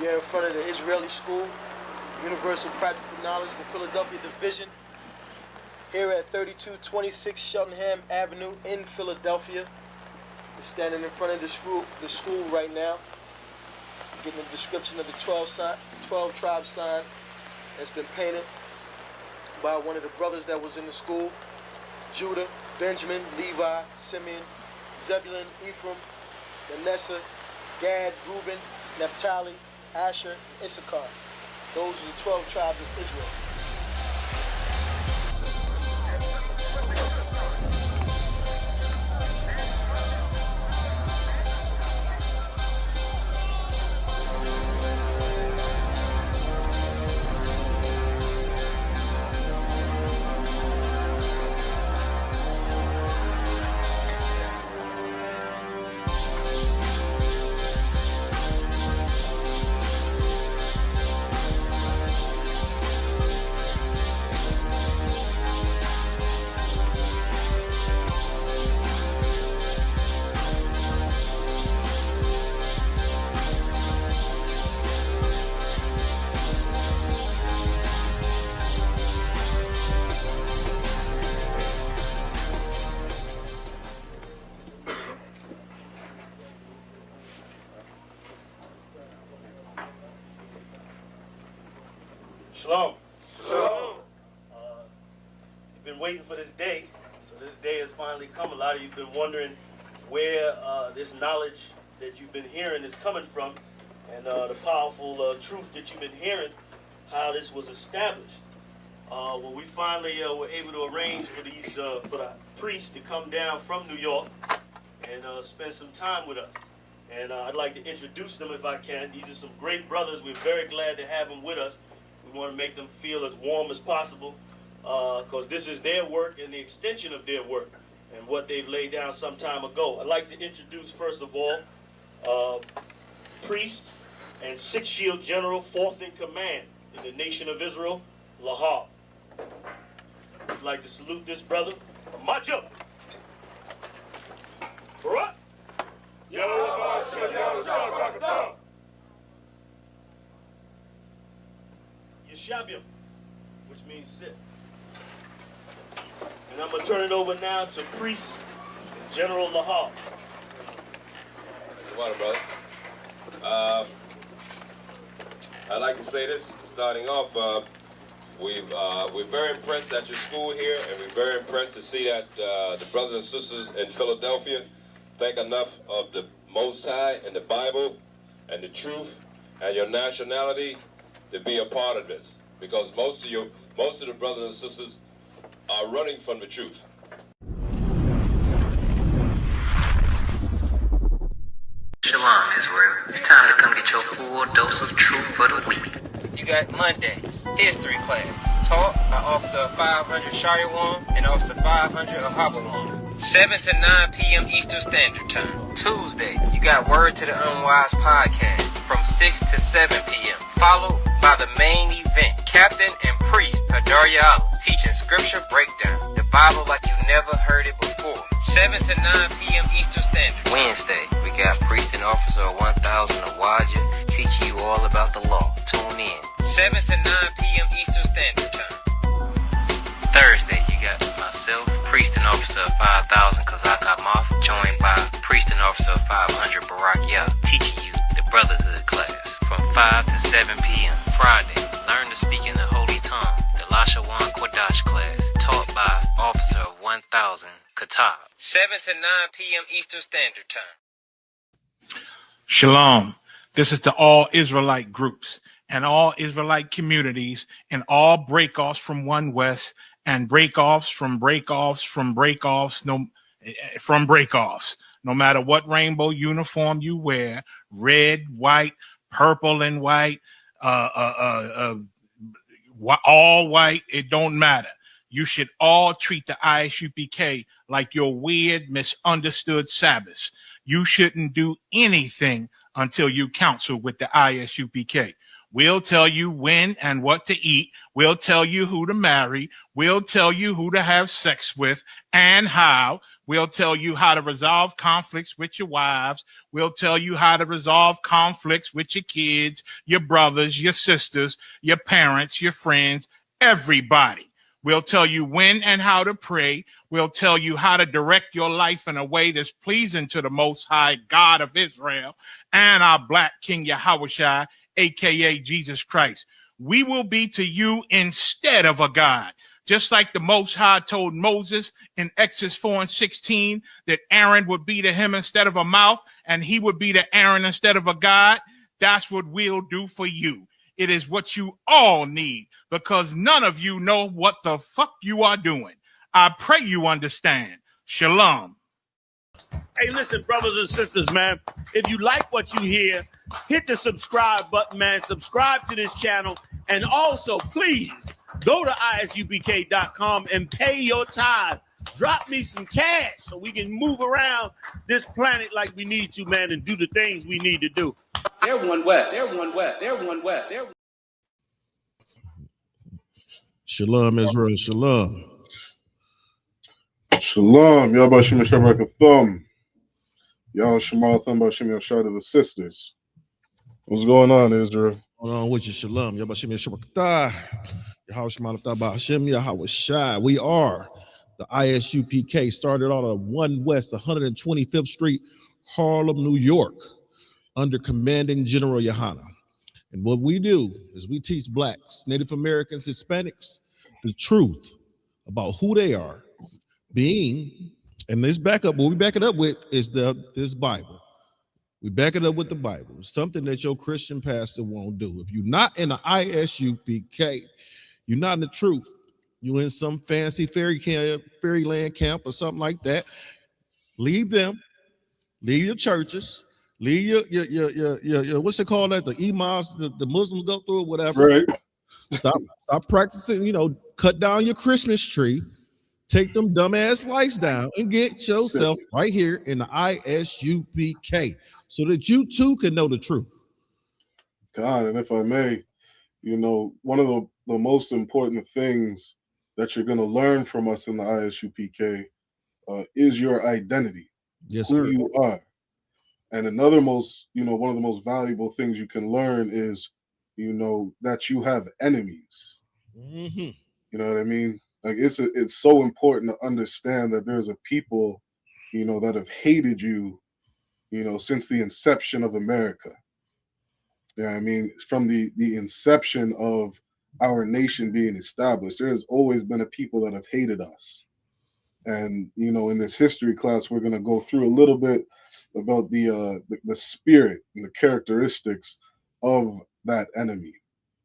You're in front of the Israeli School, Universal Practical Knowledge, the Philadelphia Division, here at 3226 Cheltenham Avenue in Philadelphia. We're standing in front of the school right now, getting a description of the 12 tribe sign that's been painted by one of the brothers that was in the school: Judah, Benjamin, Levi, Simeon, Zebulun, Ephraim, Manasseh, Gad, Reuben, Naphtali, Asher, and Isupk. Those are the 12 tribes of Israel. Shalom. Shalom. You've been waiting for this day, so this day has finally come. A lot of you have been wondering where this knowledge that you've been hearing is coming from, and the powerful truth that you've been hearing, how this was established. Well, we finally were able to arrange for the priests to come down from New York and spend some time with us. And I'd like to introduce them if I can. These are some great brothers. We're very glad to have them with us. We want to make them feel as warm as possible, because this is their work and the extension of their work and what they've laid down some time ago. I'd like to introduce, first of all, priest and Sixth Shield General, 4th in command in the nation of Israel, Lahab. I'd like to salute this brother. March up. Barak. Yeshabim, which means sit. And I'm going to turn it over now to Priest General Lahab. Come on, brother. I'd like to say this, starting off, we're very impressed at your school here, and we're very impressed to see that the brothers and sisters in Philadelphia think enough of the Most High and the Bible and the truth and your nationality to be a part of this, because most of the brothers and sisters are running from the truth. Shalom, Israel. It's time to come get your full dose of truth for the week. You got Mondays, history class, taught by Officer 500 Shariwan and Officer 500 Ahabawan. 7 to 9 p.m. Eastern Standard Time. Tuesday, you got Word to the Unwise podcast from 6 to 7 p.m. Followed by the main event, Captain and Priest Hadarya teaching scripture breakdown, the Bible like you never heard it before. 7 to 9 p.m. Eastern Standard. Wednesday, we got Priest and Officer 1000 Awaja teaching you all about the law. Tune in. 7 to 9 p.m. Eastern Standard Time. Thursday, you got myself, Priest and Officer 5000 Kazak Moth, joined by Priest and Officer 500 Barak Yah, teaching you the Brotherhood class from 5 to 7 p.m. Friday, learn to speak in the Holy Tongue, the Lashawan Kodash class, taught by Officer 1000 Katab. 7 to 9 p.m. Eastern Standard Time. Shalom. This is to all Israelite groups and all Israelite communities and all breakoffs from One West and breakoffs from breakoffs from breakoffs from breakoffs. No matter what rainbow uniform you wear, red, white, purple and white, all white, it don't matter. You should all treat the ISUPK like your weird, misunderstood Sabbaths. You shouldn't do anything until you counsel with the ISUPK. We'll tell you when and what to eat. We'll tell you who to marry. We'll tell you who to have sex with and how. We'll tell you how to resolve conflicts with your wives. We'll tell you how to resolve conflicts with your kids, your brothers, your sisters, your parents, your friends, everybody. We'll tell you when and how to pray. We'll tell you how to direct your life in a way that's pleasing to the Most High God of Israel and our Black King Yahushua, aka Jesus Christ. We will be to you instead of a God. Just like the Most High told Moses in Exodus 4:16 that Aaron would be to him instead of a mouth and he would be to Aaron instead of a God, that's what we'll do for you. It is what you all need because none of you know what the fuck you are doing. I pray you understand. Shalom. Hey, listen, brothers and sisters, man. If you like what you hear, hit the subscribe button, man. Subscribe to this channel. And also, please, go to isupk.com and pay your tithe. Drop me some cash so we can move around this planet like we need to, man, and do the things we need to do. They're one West. They're one West. They're one West. They're Shalom, Israel. Shalom. Shalom. Y'all about Shimon Shabbat Thumb. Y'all Shemal Thumb about Shimon Shad of the sisters. What's going on, Israel? Hold on with you, Shalom. Yabashim Yashabakta. Yahushua Hashem Yahushua. We are the ISUPK, started out at 1 West 125th Street, Harlem, New York, under Commanding General Yohana. And what we do is we teach Blacks, Native Americans, Hispanics, the truth about who they are, being, and this backup, what we back it up with is this Bible. We back it up with the Bible, something that your Christian pastor won't do. If you're not in the ISUPK, you're not in the truth. You're in some fancy fairyland camp or something like that. Leave them, leave your churches, leave your what's it called that? The imams, the Muslims go through it, whatever. Right. Stop practicing, cut down your Christmas tree. Take them dumbass lights down and get yourself right here in the ISUPK so that you too can know the truth. God, and if I may, one of the most important things that you're going to learn from us in the ISUPK is your identity. Yes, who sir. you are. And one of the most valuable things you can learn is, that you have enemies. Mm-hmm. You know what I mean? Like it's so important to understand that there's a people, that have hated you, since the inception of America. Yeah, I mean, from the inception of our nation being established, there has always been a people that have hated us. And in this history class, we're going to go through a little bit about the spirit and the characteristics of that enemy.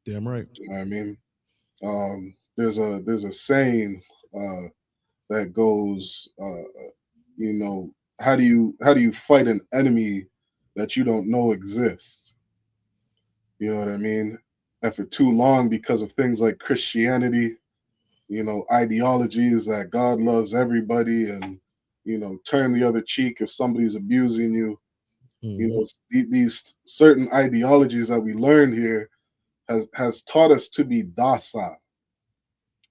Damn right. You know what I mean? There's a saying that goes, how do you fight an enemy that you don't know exists? You know what I mean? And for too long, because of things like Christianity, ideologies that God loves everybody and, turn the other cheek if somebody's abusing you. Mm-hmm. These certain ideologies that we learned here has taught us to be docile.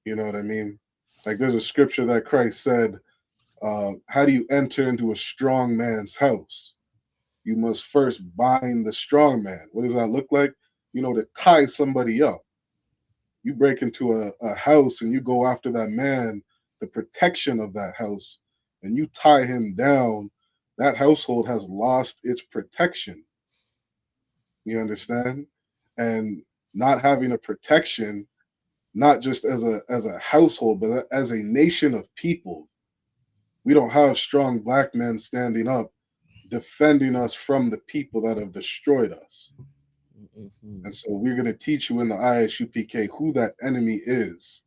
You know what I mean? Like there's a scripture that Christ said, how do you enter into a strong man's house? You must first bind the strong man. What does that look like? To tie somebody up. You break into a house and you go after that man, the protection of that house, and you tie him down, that household has lost its protection. You understand? And not having a protection, not just as a household, but as a nation of people. We don't have strong Black men standing up, defending us from the people that have destroyed us. Mm-hmm. And so we're going to teach you in the ISUPK who that enemy is,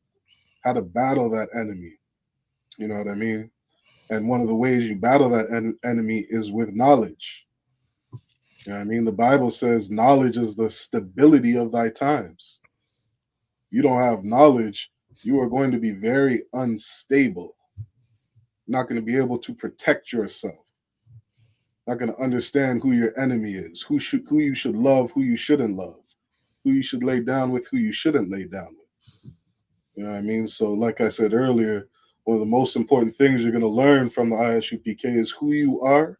how to battle that enemy. You know what I mean? And one of the ways you battle that enemy is with knowledge. You know what I mean? The Bible says knowledge is the stability of thy times. You don't have knowledge, you are going to be very unstable. Not going to be able to protect yourself. Not going to understand who your enemy is, who you should love, who you shouldn't love, who you should lay down with, who you shouldn't lay down with. You know what I mean? So like I said earlier, one of the most important things you're going to learn from the ISUPK is who you are,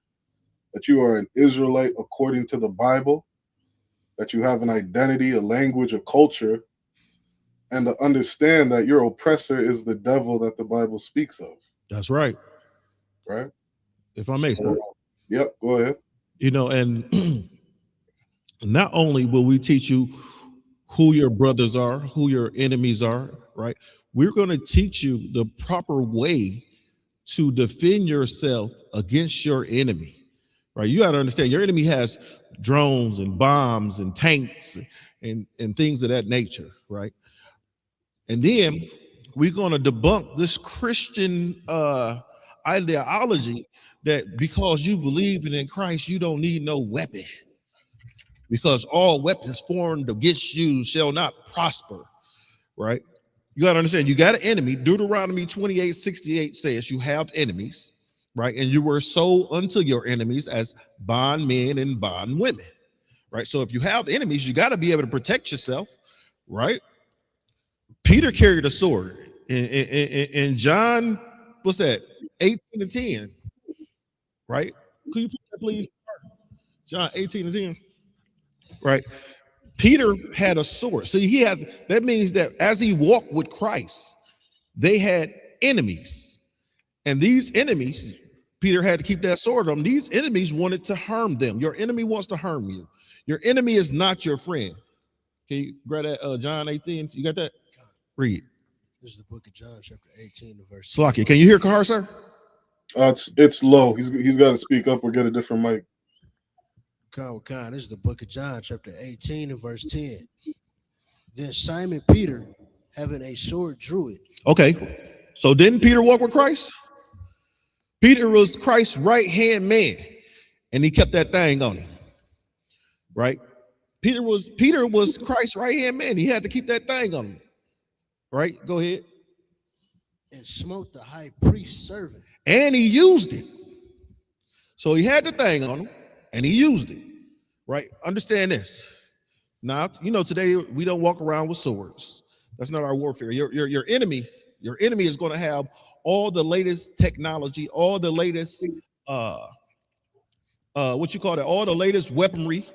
that you are an Israelite according to the Bible, that you have an identity, a language, a culture, and to understand that your oppressor is the devil that the Bible speaks of. That's right. Right? If I may, sir. Yep, go ahead. You know, and not only will we teach you who your brothers are, who your enemies are, right? We're going to teach you the proper way to defend yourself against your enemy, right? You got to understand your enemy has drones and bombs and tanks and things of that nature, right? And then we're going to debunk this Christian ideology that because you believe in Christ, you don't need no weapon, because all weapons formed against you shall not prosper, right? You got to understand, you got an enemy. Deuteronomy 28:68 says you have enemies, right? And you were sold unto your enemies as bondmen and bondwomen, right? So if you have enemies, you got to be able to protect yourself, right? Peter carried a sword. In John, what's that? 18:10, right? Could you put that, please? John 18:10, right? Peter had a sword. So he had, that means that as he walked with Christ, they had enemies. And these enemies, Peter had to keep that sword on. These enemies wanted to harm them. Your enemy wants to harm you. Your enemy is not your friend. Can you grab that John 18? You got that? Read. This is the book of John, chapter 18, verse. Slakia, can you hear Kahar, sir? It's low. He's got to speak up or get a different mic. Khan, this is the book of John, chapter 18, and verse 10. Then Simon Peter, having a sword, drew it. Okay. So didn't Peter walk with Christ? Peter was Christ's right-hand man, and he kept that thing on him, right? Peter was Christ's right-hand man. He had to keep that thing on him, right? Go ahead. And smote the high priest's servant. And he used it. So he had the thing on him, and he used it, right? Understand this. Now, you know, today we don't walk around with swords. That's not our warfare. Your enemy is going to have all the latest technology, all the latest all the latest weaponry,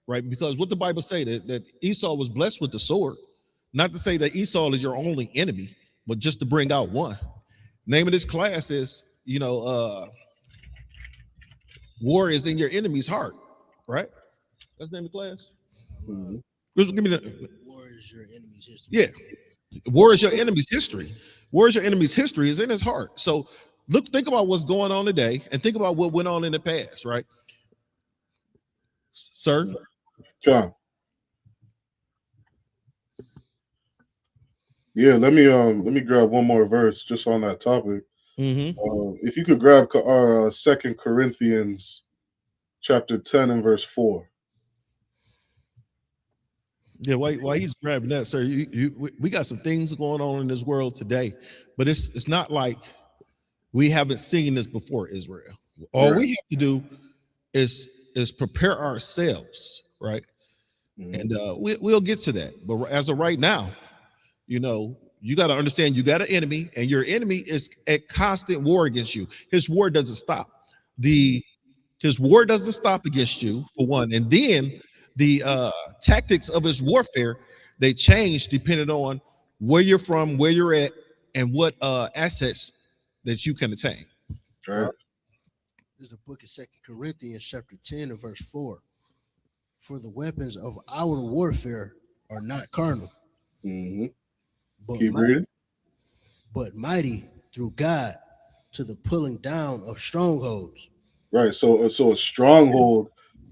right? Because what the Bible say that Esau was blessed with the sword. Not to say that Esau is your only enemy, but just to bring out one. Name of this class is, war is in your enemy's heart, right? That's the name of the class. Give me the War is your enemy's history. Yeah. War is your enemy's history. War is your enemy's history is in his heart. So think about what's going on today and think about what went on in the past, right? Sir? John. Yeah, let me grab one more verse just on that topic. If you could grab our 2 Corinthians chapter 10 and verse 4. Yeah, while he's grabbing that, sir, we got some things going on in this world today, but it's not like we haven't seen this before, Israel. All we have to do is prepare ourselves, right? And we'll get to that. But as of right now, you got to understand you got an enemy, and your enemy is at constant war against you. His war doesn't stop. His war doesn't stop against you, for one, and then the tactics of his warfare, they change depending on where you're from, where you're at, and what assets that you can attain. Right. This is the book of 2 Corinthians chapter 10 and verse 4. For the weapons of our warfare are not carnal, but mighty through God to the pulling down of strongholds. Right. So a stronghold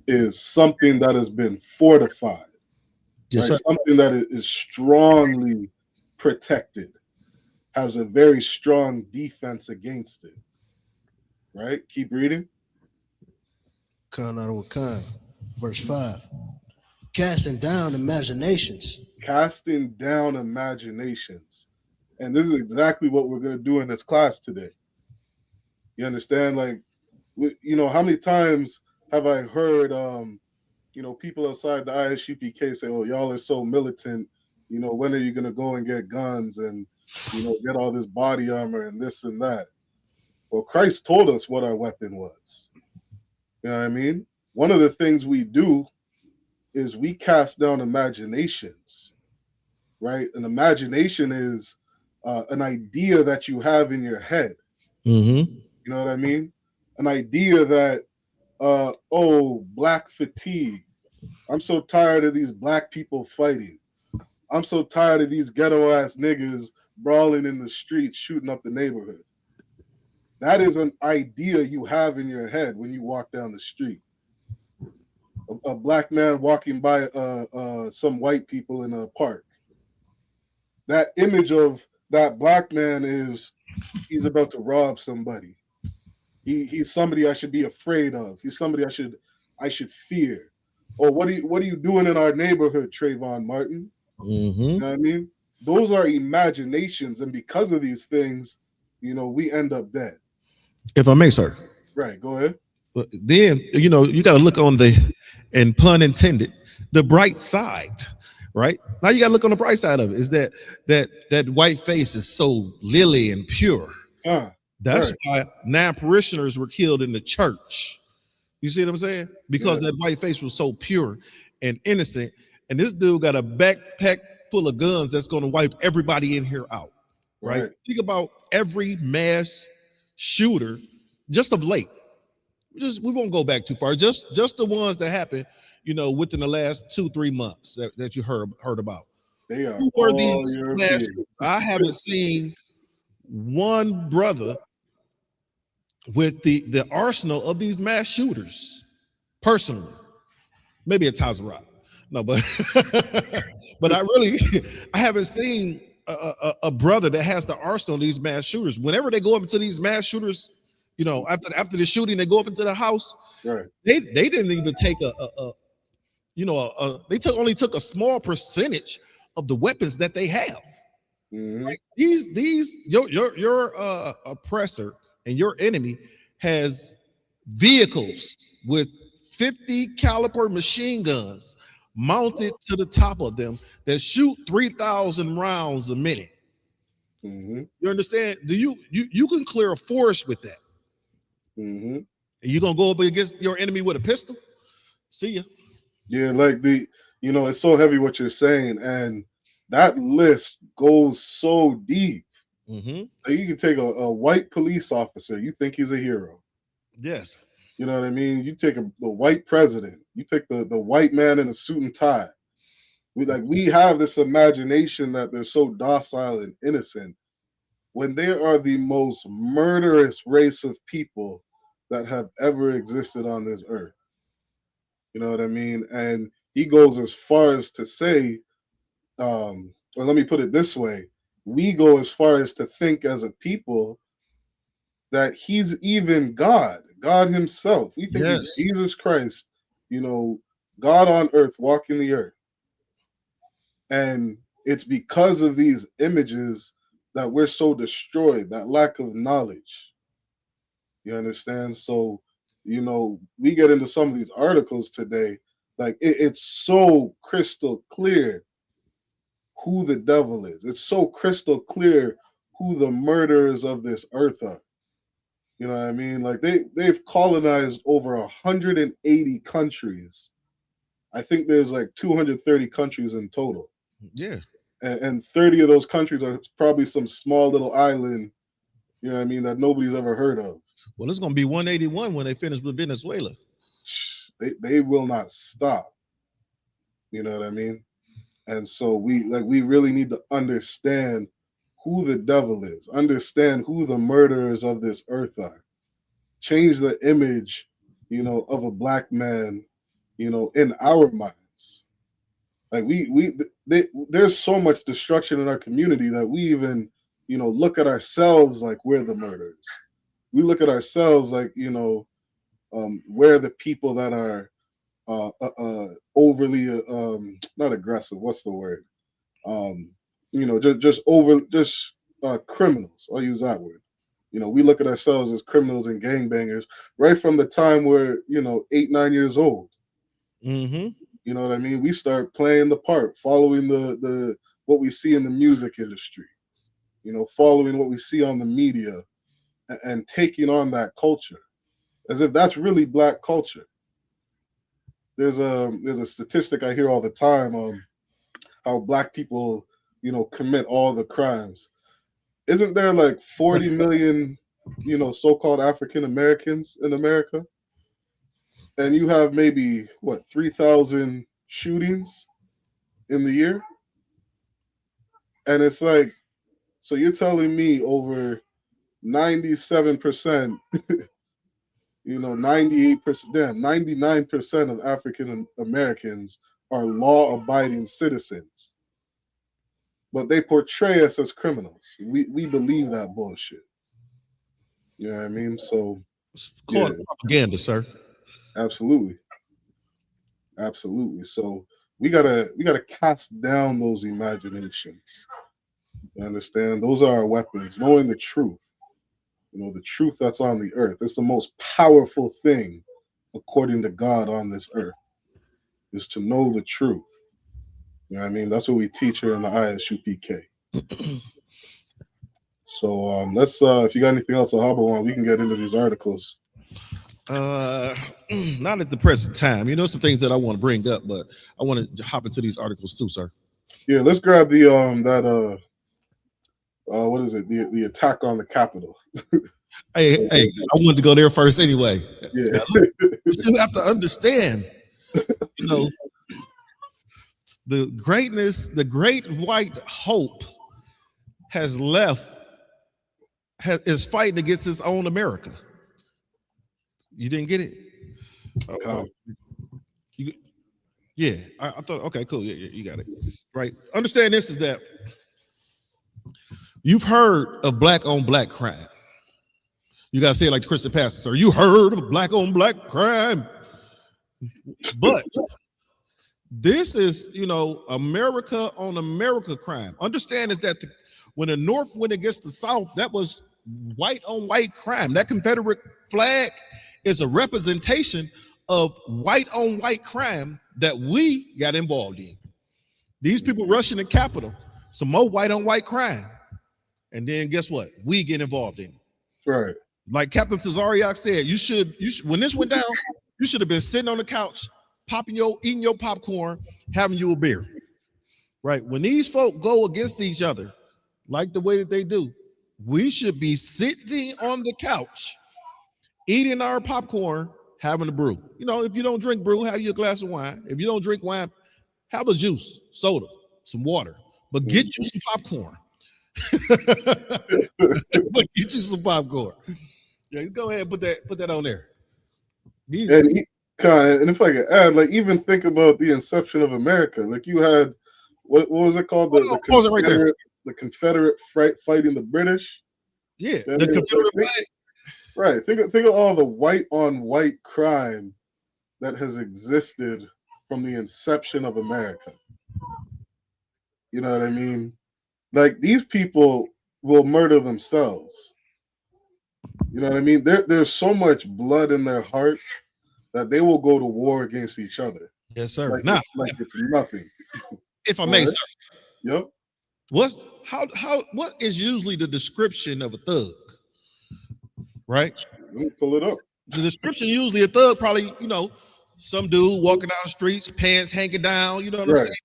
is something that has been fortified. Yes, right? Something that is strongly protected, has a very strong defense against it. Right? Keep reading. Verse 5. Casting down imaginations. Casting down imaginations. And this is exactly what we're going to do in this class today. You understand? Like, how many times have I heard, people outside the ISUPK say, "Oh, y'all are so militant. You know, when are you gonna go and get guns and, you know, get all this body armor and this and that? Well, Christ told us what our weapon was. You know what I mean? One of the things we do is we cast down imaginations, right? An imagination is an idea that you have in your head. Mm-hmm. You know what I mean? An idea that, oh, black fatigue. I'm so tired of these black people fighting. I'm so tired of these ghetto ass niggas brawling in the streets, shooting up the neighborhood. That is an idea you have in your head when you walk down the street. A black man walking by some white people in a park. That image of that black man is he's about to rob somebody. He's somebody I should be afraid of. He's somebody I should fear. Or what are you doing in our neighborhood, Trayvon Martin? Mm-hmm. You know what I mean? Those are imaginations, and because of these things, you know, we end up dead. If I may, sir. Right, go ahead. But then you know you got to look on the, and pun intended, the bright side, right? Now you got to look on the bright side of it. Is that white face is so lily and pure. That's why 9 parishioners were killed in the church. You see what I'm saying? Because that white face was so pure and innocent, and this dude got a backpack full of guns that's going to wipe everybody in here out. Right? Think about every mass shooter just of late. We won't go back too far. Just the ones that happened, you know, within the last 2-3 months that you heard about. They are Who were all these European. mass shooters? I haven't seen one brother with the arsenal of these mass shooters personally. Maybe a Tazarat. No, but but I haven't seen a brother that has the arsenal of these mass shooters. Whenever they go up into these mass shooters, you know, after the shooting, they go up into the house. Right. They didn't even take they only took a small percentage of the weapons that they have. Mm-hmm. Like your oppressor and your enemy has vehicles with 50 caliber machine guns mounted to the top of them that shoot 3,000 rounds a minute. Mm-hmm. You understand? You can clear a forest with that? Mm-hmm. And you're gonna go up against your enemy with a pistol? See ya. Yeah, like it's so heavy what you're saying, and that list goes so deep. Mm-hmm. Like you can take a white police officer, you think he's a hero. Yes. You know what I mean? You take the white president, you take the white man in a suit and tie. We have this imagination that they're so docile and innocent when they are the most murderous race of people that have ever existed on this earth. You know what I mean? And he goes as far as to say, or let me put it this way, we go as far as to think as a people that he's even God himself. We think he's Jesus Christ, you know, God on earth, walking the earth. And it's because of these images that we're so destroyed, that lack of knowledge. You understand? So, you know, we get into some of these articles today, like it's so crystal clear who the devil is. It's so crystal clear who the murderers of this earth are. You know what I mean? Like they've colonized over 180 countries. I think there's like 230 countries in total. Yeah. And 30 of those countries are probably some small little island, you know what I mean, that nobody's ever heard of. Well, it's going to be 181 when they finish with Venezuela. They will not stop. You know what I mean? And so we really need to understand who the devil is, understand who the murderers of this earth are. Change the image, you know, of a black man, you know, in our minds. Like there's so much destruction in our community that we even, you know, look at ourselves like we're the murderers. We look at ourselves like, you know, we're the people that are overly not aggressive. What's the word? You know, just criminals. I'll use that word. You know, we look at ourselves as criminals and gangbangers right from the time we're, you know, 8-9 years old. Mm-hmm. You know what I mean? We start playing the part, following the what we see in the music industry, following what we see on the media, and taking on that culture as if that's really black culture. There's a statistic I hear all the time on how black people, commit all the crimes. Isn't there like 40 million, so-called African Americans in America? And you have maybe 3,000 shootings in the year? And it's like, so you're telling me over 97%, 98%, damn, 99% of African Americans are law-abiding citizens, but they portray us as criminals. We believe that bullshit. You know what I mean? So It's called propaganda, sir. Absolutely. So we gotta cast down those imaginations. You understand? Those are our weapons. Knowing the truth. The truth that's on the earth. It's the most powerful thing, according to God, on this earth, is to know the truth. You know what I mean? That's what we teach here in the ISUPK. So let's if you got anything else to hobble on, we can get into these articles. Not at the present time. Some things that I want to bring up, but I want to hop into these articles too, sir. Yeah, let's grab the what is it? The attack on the Capitol. Hey, I wanted to go there first anyway. Yeah. You have to understand, the greatness, the great white hope is fighting against his own America. You didn't get it? I thought, okay, cool. Yeah, you got it. Right. Understand this is that you've heard of black on black crime. You got to say it like the Christian pastor, sir. You heard of black on black crime. But this is, America on America crime. Understand is that when the North went against the South, that was white on white crime. That Confederate flag is a representation of white on white crime that we got involved in. These people rushing the Capitol, some more white on white crime. And then guess what? We get involved in it. Right. Like Captain Tazariak said, you should when this went down, you should have been sitting on the couch, eating your popcorn, having you a beer. Right. When these folk go against each other, like the way that they do, we should be sitting on the couch, eating our popcorn, having a brew. If you don't drink brew, have you a glass of wine. If you don't drink wine, have a juice, soda, some water, but get you some popcorn. But get you some popcorn. Yeah, go ahead and put that on there. And if I could add, like, even think about the inception of America. Like, you had what was it called? The Confederate fighting the British. Yeah, the Confederate flag. Right. Think of all the white on white crime that has existed from the inception of America. You know what I mean? Like, these people will murder themselves. You know what I mean? There's so much blood in their heart that they will go to war against each other. Yes, sir. Like it's nothing. If I may, sir. Yep. What is usually the description of a thug? Right? Let me pull it up. The description usually a thug, probably, some dude walking down the streets, pants hanging down, you know what I'm saying?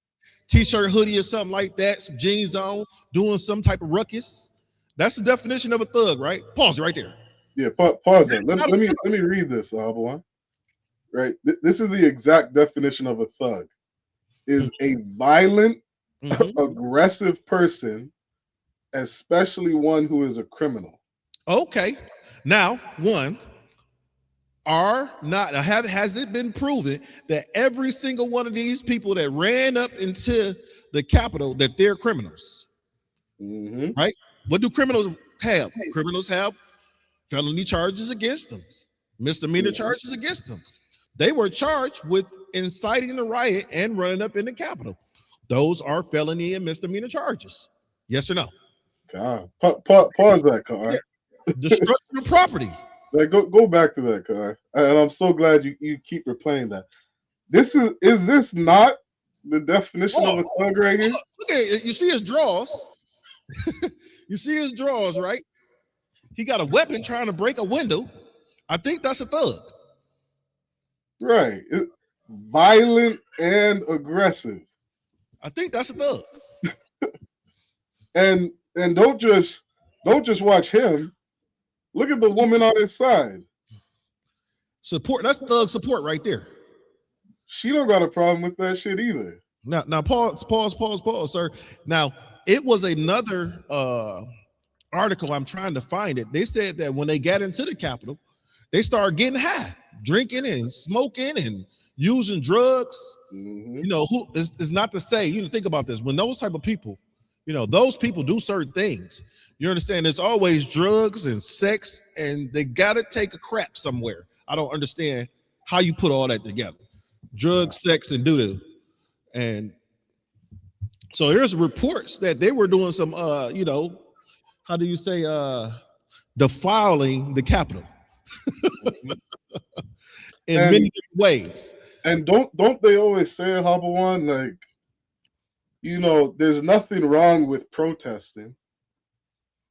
T-shirt, hoodie, or something like that, some jeans on, doing some type of ruckus. That's the definition of a thug, right? Pause it right there. Yeah, pause it. Let me read this, Abawan. Right? This is the exact definition of a thug. Is a violent, aggressive person, especially one who is a criminal. Okay. Now, has it been proven that every single one of these people that ran up into the Capitol, that they're criminals? Right? What do criminals have? Criminals have felony charges against them, misdemeanor charges against them. They were charged with inciting the riot and running up in the Capitol. Those are felony and misdemeanor charges. Yes or no? God, pause that, car. Yeah. Destruction of property. Like, go back to that, car. And I'm so glad you keep replaying that. Is this not the definition of a thug right here? Look at it. You see his drawers. You see his drawers, right? He got a weapon trying to break a window. I think that's a thug. Right. Violent and aggressive. I think that's a thug. And don't just watch him. Look at the woman on his side. Support. That's thug support right there. She don't got a problem with that shit either. Now pause, sir. Now, it was another article. I'm trying to find it. They said that when they got into the Capitol, they started getting high, drinking and smoking and using drugs. Mm-hmm. You know, who is not to say, you know, think about this. When those type of people, you know, those people do certain things. You understand? There's always drugs and sex, and they gotta take a crap somewhere. I don't understand how you put all that together. Drugs, sex, and doo-doo. And so there's reports that they were doing some you know, how do you say defiling the Capitol in many different ways. And don't they always say, Habawan, like, you know, there's nothing wrong with protesting,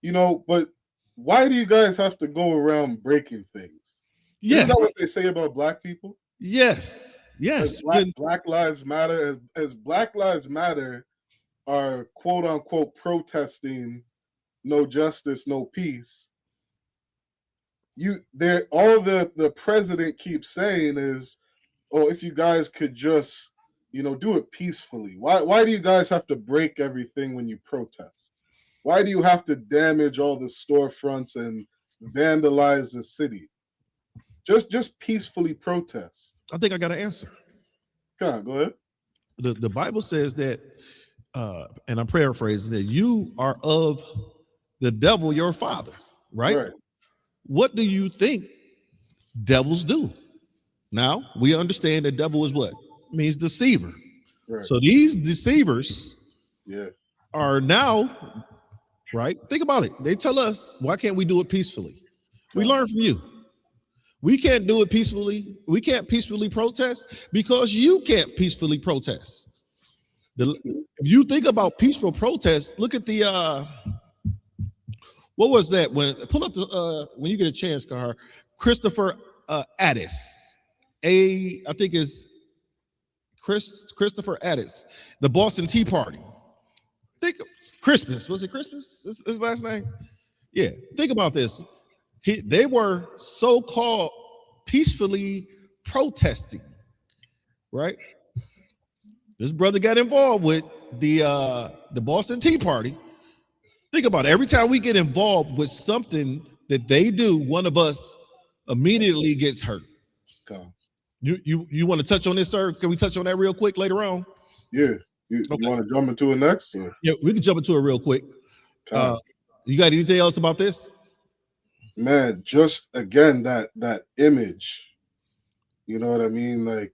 you know, but why do you guys have to go around breaking things? Yes. Isn't that what they say about black people? Yes. Yes. Black Lives Matter, as Black Lives Matter are quote unquote protesting no justice, no peace. All the president keeps saying is, oh, if you guys could just, you know, do it peacefully. Why do you guys have to break everything when you protest? Why do you have to damage all the storefronts and vandalize the city? Just peacefully protest. I think I got an answer. Come on, go ahead. The Bible says that, and I'm paraphrasing, that you are of the devil, your father, right? What do you think devils do? Now, we understand the devil is what? Means deceiver. Right. So these deceivers Yeah. are now, right? Think about it. They tell us, why can't we do it peacefully? We learn from you. We can't do it peacefully. We can't peacefully protest because you can't peacefully protest. If you think about peaceful protests, look at the what was that? Pull up the when you get a chance, Kahar. Christopher Addis. I think is Christopher Addis, the Boston Tea Party. Think Christmas. Was it Christmas? His last name? Yeah. Think about this. They were so-called peacefully protesting, right? This brother got involved with the Boston Tea Party. Think about it. Every time we get involved with something that they do, one of us immediately gets hurt. Okay. You want to touch on this, sir? Can we touch on that real quick later on? Yeah. You want to jump into it next? Or? Yeah, we can jump into it real quick. You got anything else about this? Man, just again that image. You know what I mean? Like,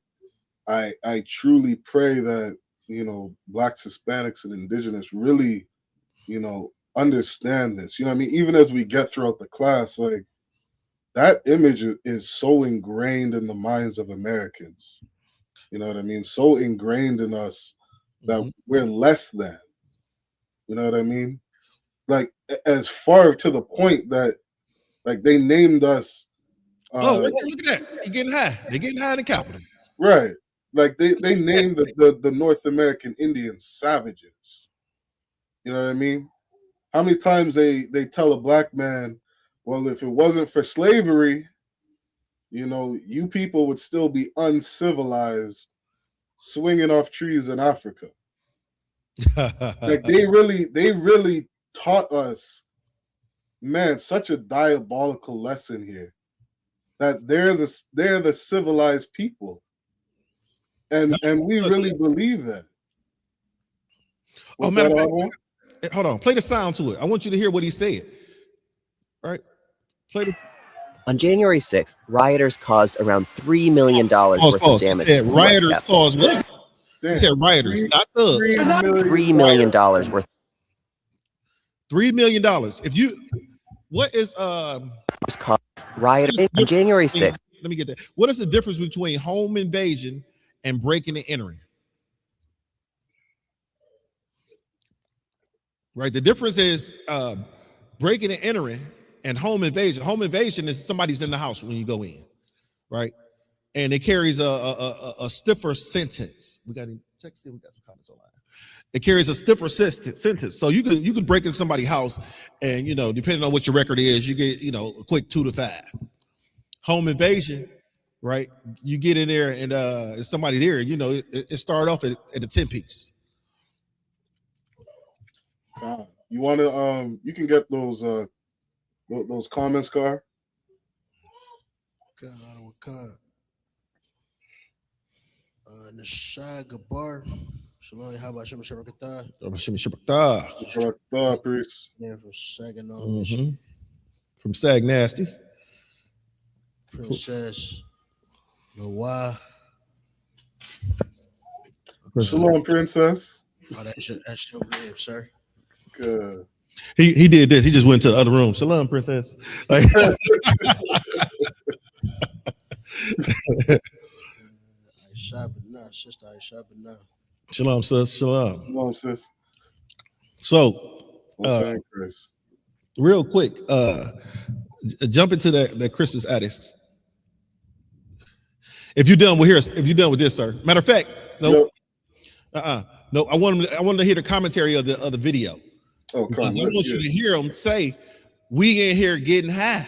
I truly pray that, you know, Blacks, Hispanics, and Indigenous really, you know, understand this. You know what I mean? Even as we get throughout the class, like, that image is so ingrained in the minds of Americans. You know what I mean? So ingrained in us that we're less than. You know what I mean? Like, as far to the point that, like, they named us. Look at that. You're getting high. They're getting high in the Capitol. Right. Like, they named the North American Indians savages. You know what I mean? How many times they tell a black man, well, if it wasn't for slavery, you know, you people would still be uncivilized, swinging off trees in Africa. Like, they really taught us, man, such a diabolical lesson here, that they're the civilized people, and we really believe that. What's that, hold on, play the sound to it. I want you to hear what he said. All right, play the. On January 6th, rioters caused around $3 million worth of damage. Said rioters caused what? He said rioters, not thugs. $3 million worth. $3 million. If you, what is rioters on January 6th? Let me get that. What is the difference between home invasion and breaking and entering? right? The difference is breaking and entering and home invasion. Home invasion is somebody's in the house when you go in, right? And it carries a stiffer sentence. We got to check to see if we got some comments online. It carries a stiffer sentence. So you could break in somebody's house, and depending on what your record is, you get a quick 2 to 5. Home invasion, right? You get in there and there's somebody there. It started off at a 10-piece. You want to you can get those comments, Car. Nashai Gabar. Shalom, how about Shema Shabakatah? Shabakatah, priest. Yeah, from Saginaw. From Sag Nasty. Princess Noah. Shalom, princess. Oh, that's your rib, sir. Good. He did this. He just went to the other room. Shalom, princess. Like, Sister Aisha. Shalom, sis. Shalom. Shalom, sis. So, real quick, jump into that Christmas addicts. If you're done with here, if you're done with this, sir. Matter of fact, no, no. I want to hear the commentary of the video. Oh, because I want you to hear them say, "We in here getting high."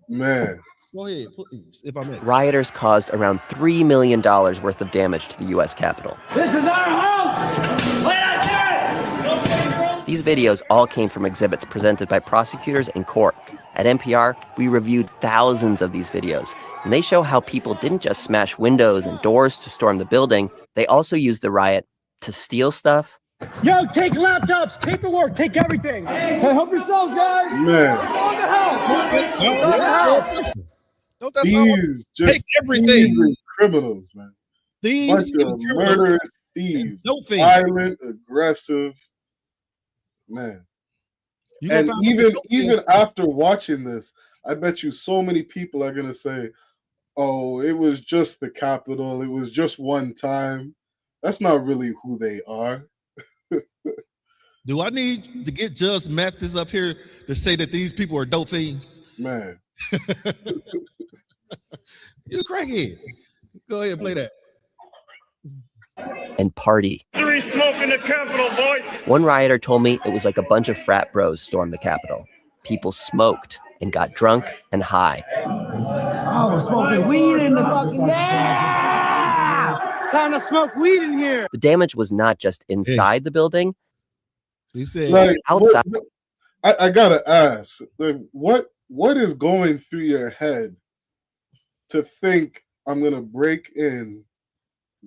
Man. Go ahead, please, if I may. Rioters caused around $3 million worth of damage to the U.S. Capitol. This is our house! Let us hear it! These videos all came from exhibits presented by prosecutors in court. At NPR, we reviewed thousands of these videos, and they show how people didn't just smash windows and doors to storm the building. They also used the riot to steal stuff. Yo, take laptops, paperwork, take everything. Hey, help yourselves, guys. Man. It's on the house. It's on the house. Don't that sound take everything? Criminals, man. Thieves, murderous thieves. Violent, aggressive, man. And even after watching this, I bet you so many people are gonna say, "Oh, it was just the Capitol. It was just one time." That's not really who they are. Do I need to get Judge Mathis up here to say that these people are dope fiends? Man. You're a crackhead. Go ahead and play that. And party. Three smoke in the Capitol, boys. One rioter told me it was like a bunch of frat bros stormed the Capitol. People smoked and got drunk and high. I was smoking weed in the fucking time to smoke weed in here. The damage was not just inside the building. He said, like, outside. I gotta ask, like, what is going through your head to think I'm gonna break in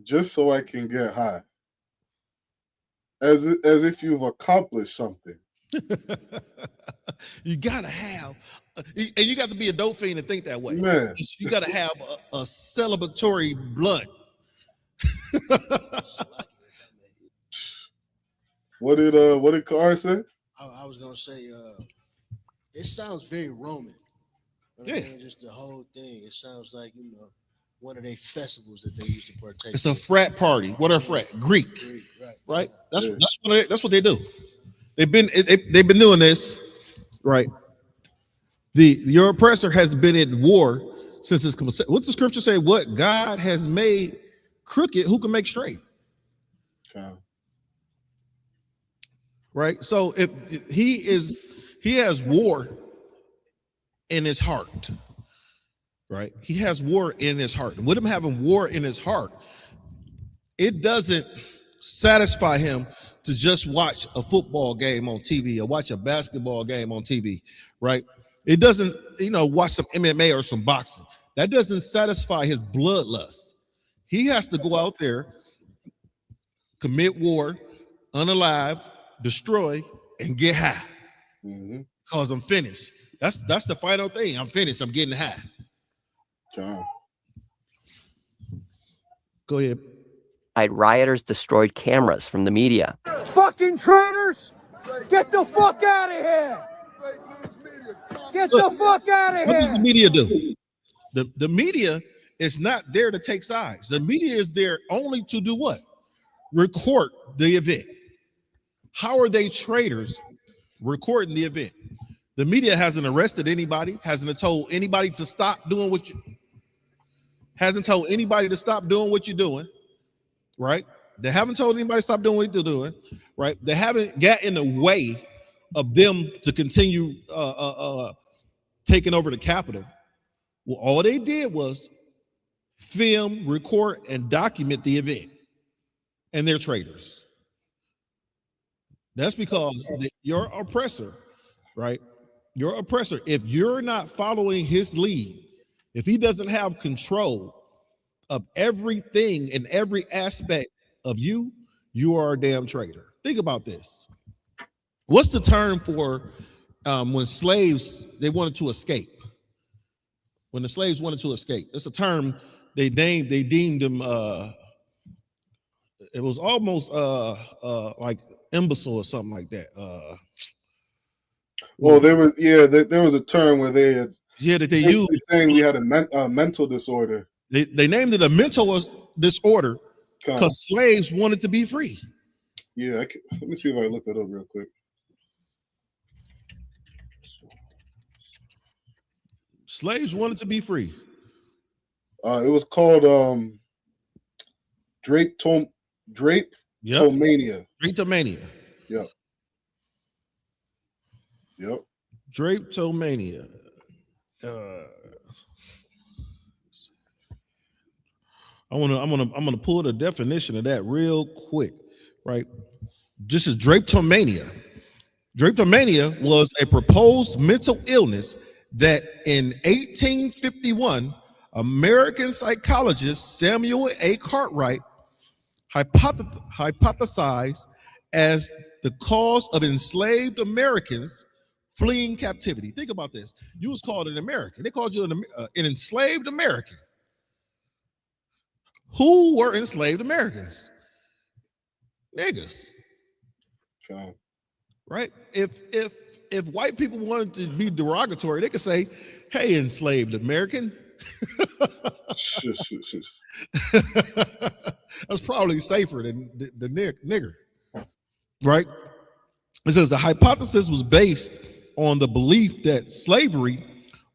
just so I can get high, as if you've accomplished something? You gotta have, and you got to be a dope fiend to think that way. Man, you gotta have a celebratory blood. What did Carr say? I was gonna say, it sounds very Roman. Yeah, I mean, just the whole thing. It sounds like one of their festivals that they used to partake. It's a frat party. What are frat? Greek, right? That's what they do. They've been doing this, right? Your oppressor has been at war since his. What's the scripture say? What God has made crooked, who can make straight? Right. So if he has war in his heart, right? He has war in his heart. And with him having war in his heart, it doesn't satisfy him to just watch a football game on TV or watch a basketball game on TV, right? It doesn't, watch some MMA or some boxing. That doesn't satisfy his bloodlust. He has to go out there, commit war, unalive, destroy, and get high. Because I'm finished. That's the final thing. I'm finished. I'm getting high. Go ahead. Rioters destroyed cameras from the media. Fucking traitors! Get the fuck out of here! Get the fuck out of here! What does the media do? The media is not there to take sides. The media is there only to do what? Record the event. How are they traitors recording the event? The media hasn't arrested anybody, hasn't told anybody to stop doing what you hasn't told anybody to stop doing what you're doing, right? They haven't told anybody to stop doing what they're doing, right? They haven't got in the way of them to continue taking over the Capitol. Well, all they did was film, record, and document the event, and they're traitors. That's because your oppressor, right? Your oppressor, if you're not following his lead, if he doesn't have control of everything and every aspect of you, you are a damn traitor. Think about this. What's the term for when slaves, they wanted to escape? When the slaves wanted to escape, it's a term they deemed them, it was almost like imbecile or something like that. Well, there was a term where they had that they used saying we had a mental disorder. They named it a mental disorder because slaves wanted to be free. Yeah, let me see if I look that up real quick. Slaves wanted to be free. It was called Drapetomania. Drapetomania. Yep. Drapetomania. I'm gonna pull the definition of that real quick, right? This is drapetomania. Drapetomania was a proposed mental illness that in 1851, American psychologist Samuel A. Cartwright hypothesized as the cause of enslaved Americans fleeing captivity. Think about this. You was called an American. They called you an enslaved American. Who were enslaved Americans? Niggas. Okay. Right? If white people wanted to be derogatory, they could say, "Hey, enslaved American." That's probably safer than the nigger. Right? It says the hypothesis was based on the belief that slavery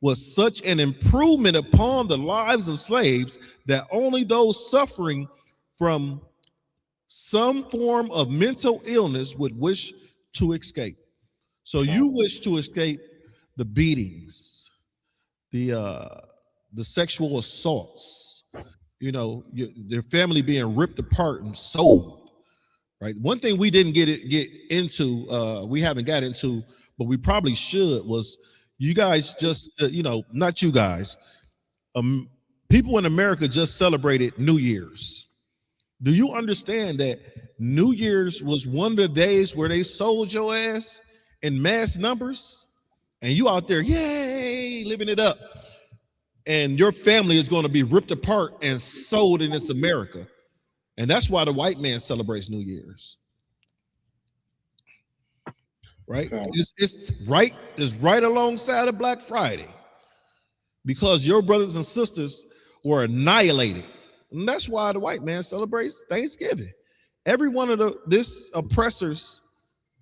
was such an improvement upon the lives of slaves that only those suffering from some form of mental illness would wish to escape. So you wish to escape the beatings, the sexual assaults, their family being ripped apart and sold. Right. One thing we didn't get into, we haven't got into, but we probably should, was you guys just, not you guys, people in America just celebrated New Year's. Do you understand that New Year's was one of the days where they sold your ass in mass numbers, and you out there, yay, living it up, and your family is going to be ripped apart and sold in this America, and that's why the white man celebrates New Year's. Right? It's right alongside of Black Friday, because your brothers and sisters were annihilated. And that's why the white man celebrates Thanksgiving. Every one of this oppressor's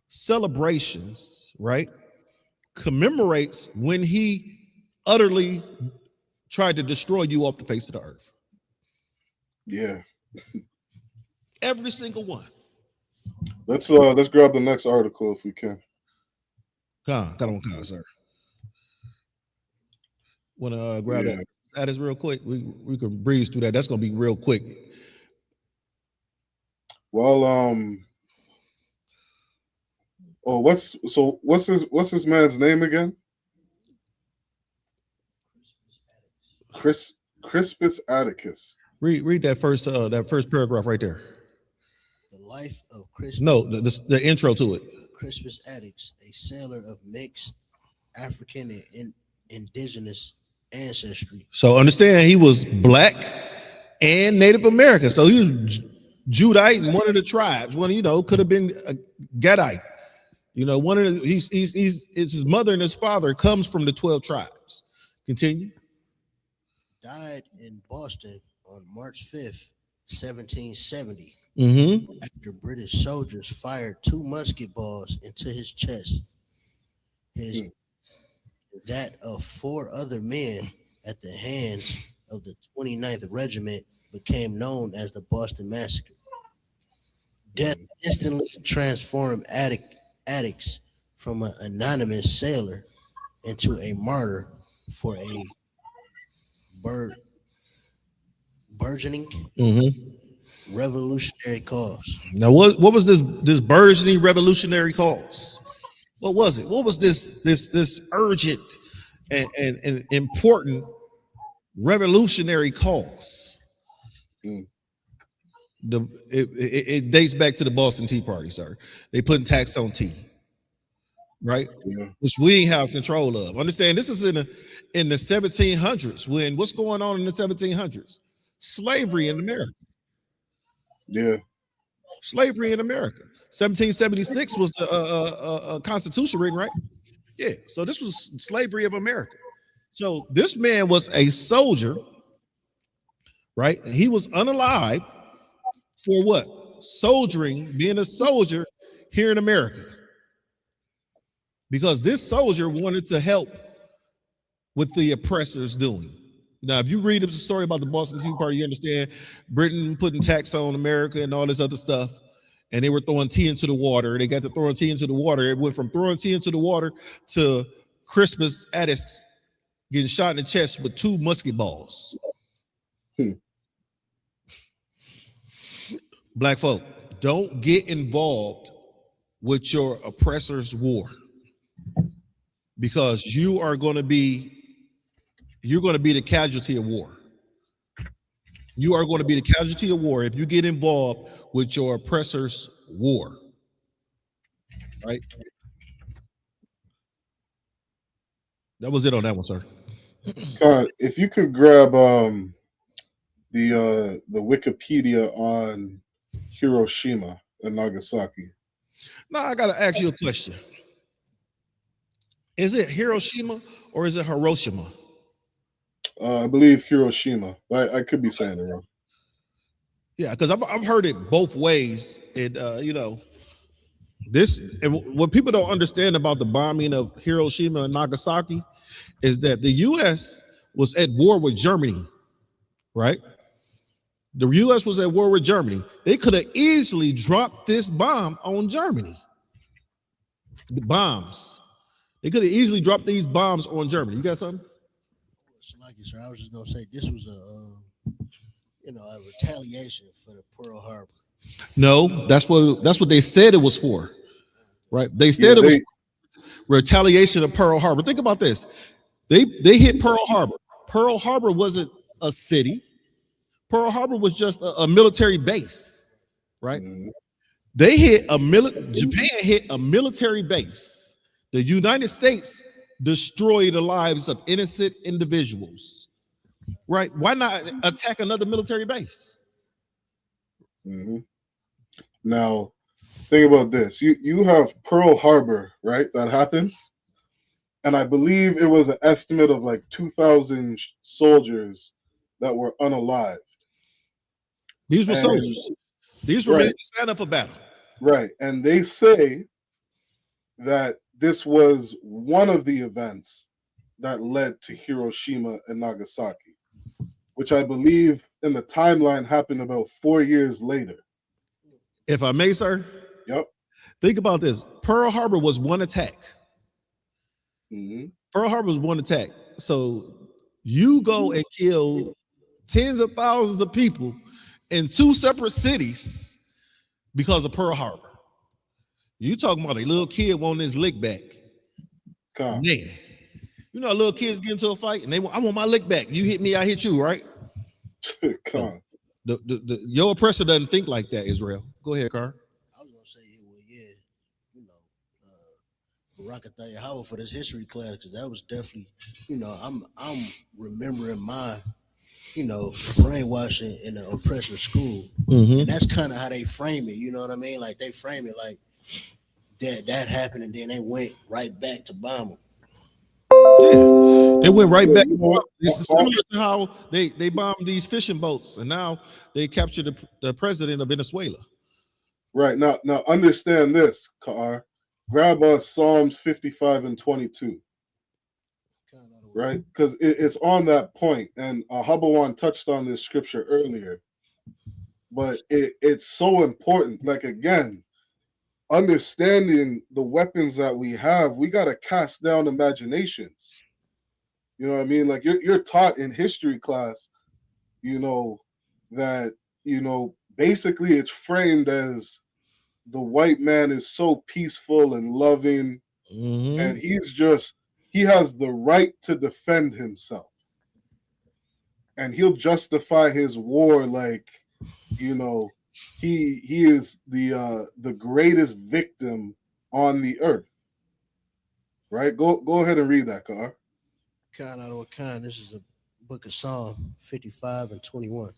celebrations, right, commemorates when he utterly tried to destroy you off the face of the earth. Yeah. Every single one. Let's grab the next article if we can. Got on, sir. Want to grab that? That is real quick. We can breeze through that. That's gonna be real quick. Well, what's this man's name again? Crispus Attucks. Read that first paragraph right there. The life of Crispus. No, the intro to it. Crispus Attucks, a sailor of mixed African and indigenous ancestry. So understand, he was Black and Native American. So he was Judite in one of the tribes. Could have been a Gadite. One of the, it's his mother and his father comes from the 12 tribes. Continue. Died in Boston on March 5th, 1770. after British soldiers fired 2 musket balls into his chest. His that of 4 other men at the hands of the 29th Regiment became known as the Boston Massacre. Death instantly transformed addicts from an anonymous sailor into a martyr for a burgeoning revolutionary cause. Now, what was this burgeoning revolutionary cause? What was it? What was this urgent and important revolutionary cause? It dates back to the Boston Tea Party, sir. They putting tax on tea, right? Yeah. Which we ain't have control of. Understand? This is in the 1700s. When what's going on in the 1700s? Slavery in America. Yeah. Slavery in America. 1776 was the Constitution written, right? Yeah. So this was slavery of America. So this man was a soldier, right? And he was unalived for what? Soldiering, being a soldier here in America. Because this soldier wanted to help with the oppressors doing. Now, if you read the story about the Boston Tea Party, you understand Britain putting tax on America and all this other stuff. And they were throwing tea into the water. They got to throwing tea into the water. It went from throwing tea into the water to Christmas addicts getting shot in the chest with 2 musket balls. Black folk, don't get involved with your oppressor's war, because you're going to be the casualty of war. You are going to be the casualty of war if you get involved with your oppressor's war. Right? That was it on that one, sir. If you could grab the Wikipedia on Hiroshima and Nagasaki. Now I gotta ask you a question. Is it Hiroshima or is it Hiroshima? I believe Hiroshima. I could be saying it wrong. Yeah, because I've heard it both ways. And this, and what people don't understand about the bombing of Hiroshima and Nagasaki is that the U.S. was at war with Germany, right? The U.S. was at war with Germany. They could have easily dropped this bomb on Germany. The bombs. They could have easily dropped these bombs on Germany. You got something? Like you, sir. I was just gonna say this was a retaliation for the Pearl Harbor. No, that's what they said it was for, right? They said it was retaliation of Pearl Harbor. Think about this. They hit Pearl Harbor. Pearl Harbor wasn't a city. Pearl Harbor was just a military base, right? They hit Japan hit a military base. The United States destroyed the lives of innocent individuals, right? Why not attack another military base? Now, think about this. You have Pearl Harbor, right? That happens. And I believe it was an estimate of like 2,000 soldiers that were unalived. These were soldiers. These were men that signed up for battle. Right. And they say that this was one of the events that led to Hiroshima and Nagasaki, which I believe in the timeline happened about 4 years later. If I may, sir. Yep. Think about this. Pearl Harbor was one attack. Pearl Harbor was one attack. So you go and kill tens of thousands of people in 2 separate cities because of Pearl Harbor. You talking about a little kid wanting his lick back. Man, you know, little kids get into a fight and I want my lick back. You hit me, I hit you, right? Your oppressor doesn't think like that, Israel. Go ahead, Carr. I was gonna say, Barakatha Howard for this history class, because that was definitely, I'm remembering my, brainwashing in the oppressor school, and that's kind of how they frame it. You know what I mean? Like they frame it like that happened, and then they went right back to bomb them. They went right back. You know what? It's similar to how they bombed these fishing boats, and now they captured the president of Venezuela. Right now, understand this, Car. Grab us Psalms 55 and 22. Right, because it's on that point, and Habawan touched on this scripture earlier. But it's so important. Like, again, understanding the weapons that we have, we got to cast down imaginations. You know what I mean? Like, you're taught in history class, you know, that, you know, basically it's framed as the white man is so peaceful and loving, and he has the right to defend himself. And he'll justify his war like, you know, he is the greatest victim on the earth. Right? Go ahead and read that, Car. Khan out of Khan. This is a book of Psalm 55 and 21.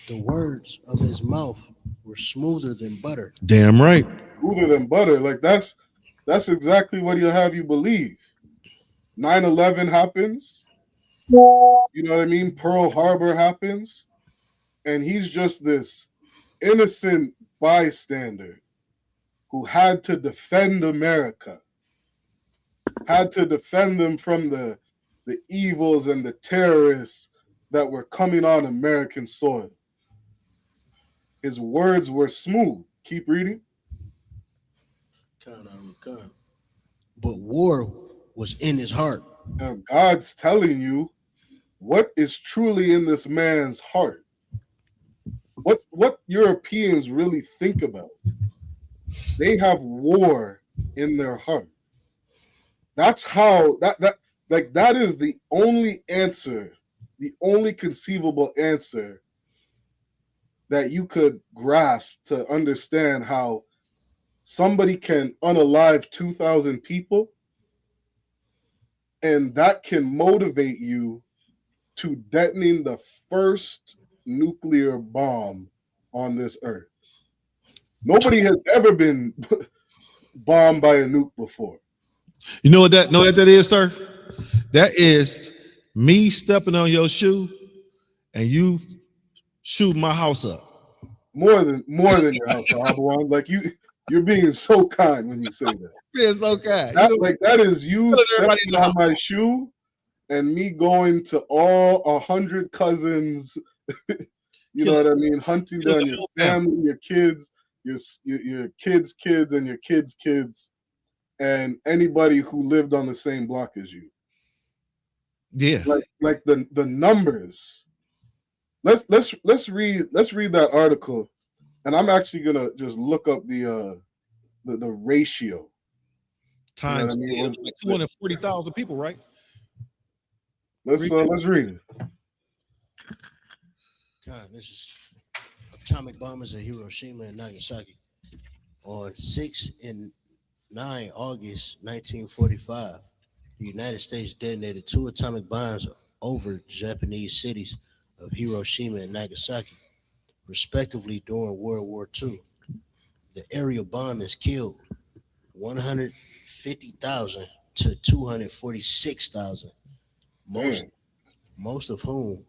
The words of his mouth were smoother than butter. Damn right. Smoother than butter. Like that's exactly what he'll have you believe. 9/11 happens. You know what I mean? Pearl Harbor happens. And he's just this innocent bystander who had to defend America, had to defend them from the evils and the terrorists that were coming on American soil. His words were smooth. Keep reading. But war was in his heart. And God's telling you what is truly in this man's heart. What Europeans really think about. They have war in their heart. That's how that is the only answer, the only conceivable answer that you could grasp to understand how somebody can unalive 2,000 people, and that can motivate you to detonating the first nuclear bomb on this earth. Nobody has ever been bombed by a nuke before. You know what that is, sir? That is me stepping on your shoe and you shoot my house up. More than your house, Abuan. Like you're being so kind when you say that. Being so kind. That is you stepping on my shoe and me going to all 100 cousins. You know what I mean? Hunting down your family, your kids, your kids' kids, and your kids' kids, and anybody who lived on the same block as you. Yeah, like the numbers. Let's read that article, and I'm actually gonna just look up the ratio. Times 240,000 people, right? Let's read it. God, this is atomic bombers at Hiroshima and Nagasaki. On 6 and 9 August 1945, the United States detonated 2 atomic bombs over Japanese cities of Hiroshima and Nagasaki, respectively, during World War II. The aerial bombings killed 150,000 to 246,000, most of whom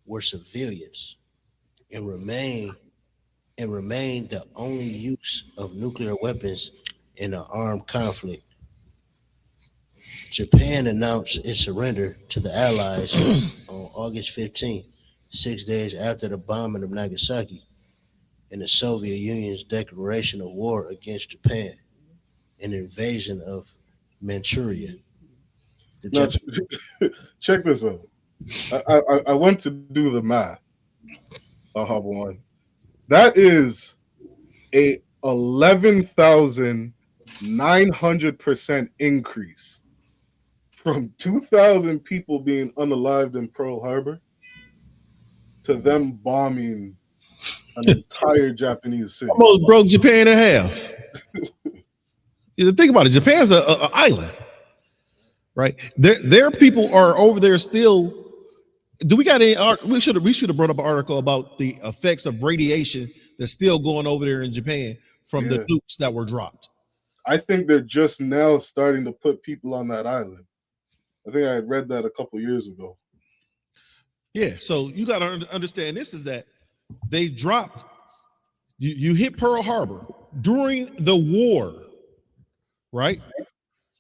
were civilians, and remain the only use of nuclear weapons in an armed conflict. Japan announced its surrender to the Allies on August 15th, 6 days after the bombing of Nagasaki, and the Soviet Union's declaration of war against Japan, an invasion of Manchuria. Check this out. I went to do the math. One. That is a 11,900% increase from 2,000 people being unalived in Pearl Harbor to them bombing an entire Japanese city. Almost broke Japan in half. Think about it. Japan's an island, right? Their people are over there still. Do we got any? We should have brought up an article about the effects of radiation that's still going over there in Japan from the nukes that were dropped. I think they're just now starting to put people on that island. I think I had read that a couple years ago. Yeah, so you got to understand this is that they dropped, you hit Pearl Harbor during the war, right?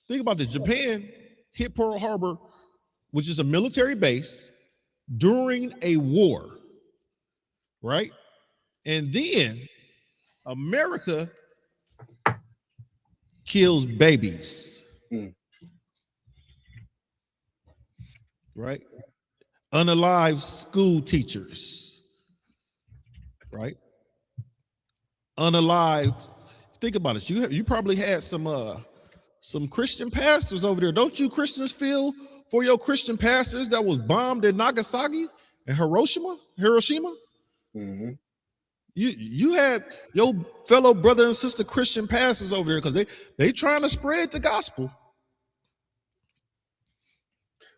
Think about this. Japan hit Pearl Harbor, which is a military base, during a war, right? And then America kills babies, right? Unalive school teachers, right? Unalive. Think about it. You probably had some Christian pastors over there. Don't you Christians feel for your Christian pastors that was bombed in Nagasaki and Hiroshima? Mm-hmm. You had your fellow brother and sister Christian pastors over there because they trying to spread the gospel.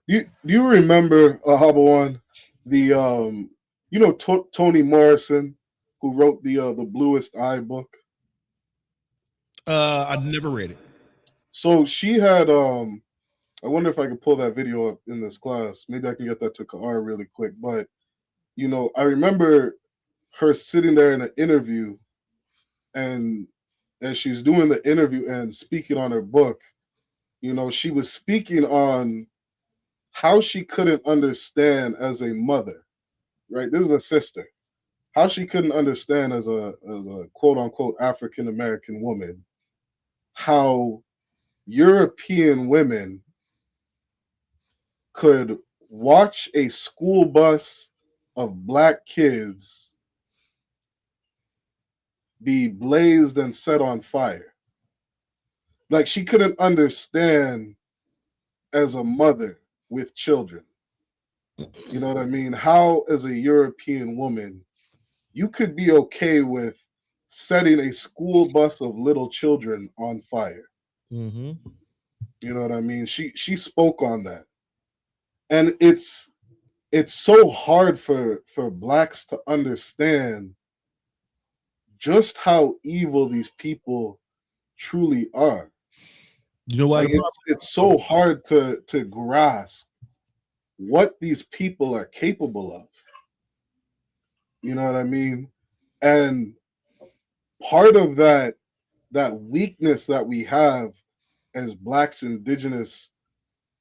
Do you remember Habawan, the Toni Morrison, who wrote the Bluest Eye book? I never read it. So she had I wonder if I could pull that video up in this class. Maybe I can get that to Kaar really quick. But I remember her sitting there in an interview, and as she's doing the interview and speaking on her book, she was speaking on how she couldn't understand as a mother, right? This is a sister. How she couldn't understand as a quote unquote African American woman, how European women could watch a school bus of black kids be blazed and set on fire. Like, she couldn't understand as a mother with children. You know what I mean? How, as a European woman, you could be okay with setting a school bus of little children on fire. Mm-hmm. You know what I mean? She spoke on that. And it's so hard for blacks to understand just how evil these people truly are. You know why? Like, it's so hard to grasp what these people are capable of. You know what I mean? And part of that weakness that we have as blacks, indigenous,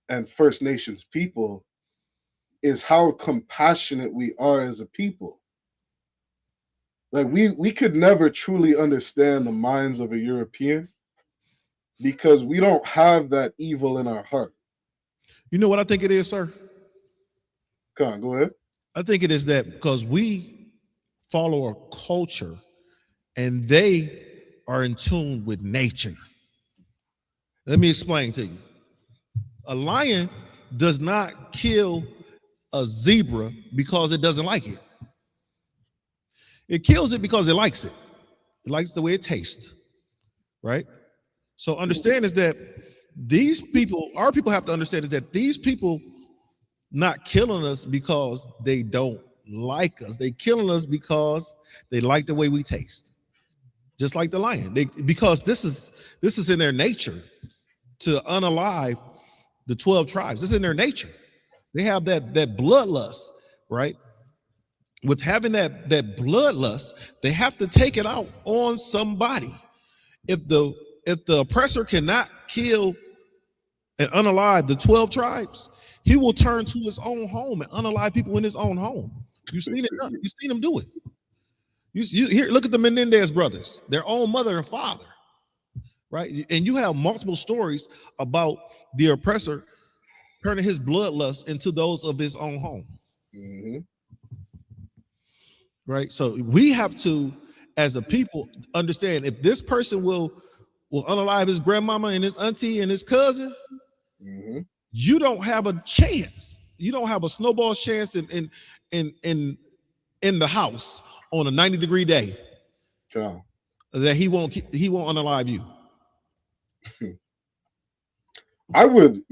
and First Nations people is how compassionate we are as a people. Like, we could never truly understand the minds of a European because we don't have that evil in our heart. You know what I think it is, sir? Come on, go ahead. I think it is that because we follow a culture and they are in tune with nature. Let me explain to you. A lion does not kill a zebra because it doesn't like it. It kills it because it likes it. It likes the way it tastes, right? So understand is that these people, our people have to understand is that these people not killing us because they don't like us. They killing us because they like the way we taste. Just like the lion. Because this is in their nature to unalive the 12 tribes. It's in their nature. They have that bloodlust, right? With having that bloodlust, they have to take it out on somebody. If the oppressor cannot kill and unalive the 12 tribes, he will turn to his own home and unalive people in his own home. You've seen it. You've seen him do it. You here, look at the Menendez brothers, their own mother and father, right? And you have multiple stories about the oppressor turning his bloodlust into those of his own home. Mm-hmm. Right? So we have to, as a people, understand if this person will unalive his grandmama and his auntie and his cousin, mm-hmm. You don't have a chance. You don't have a snowball's chance in the house on a 90-degree day. Sure. That he won't unalive you. I would,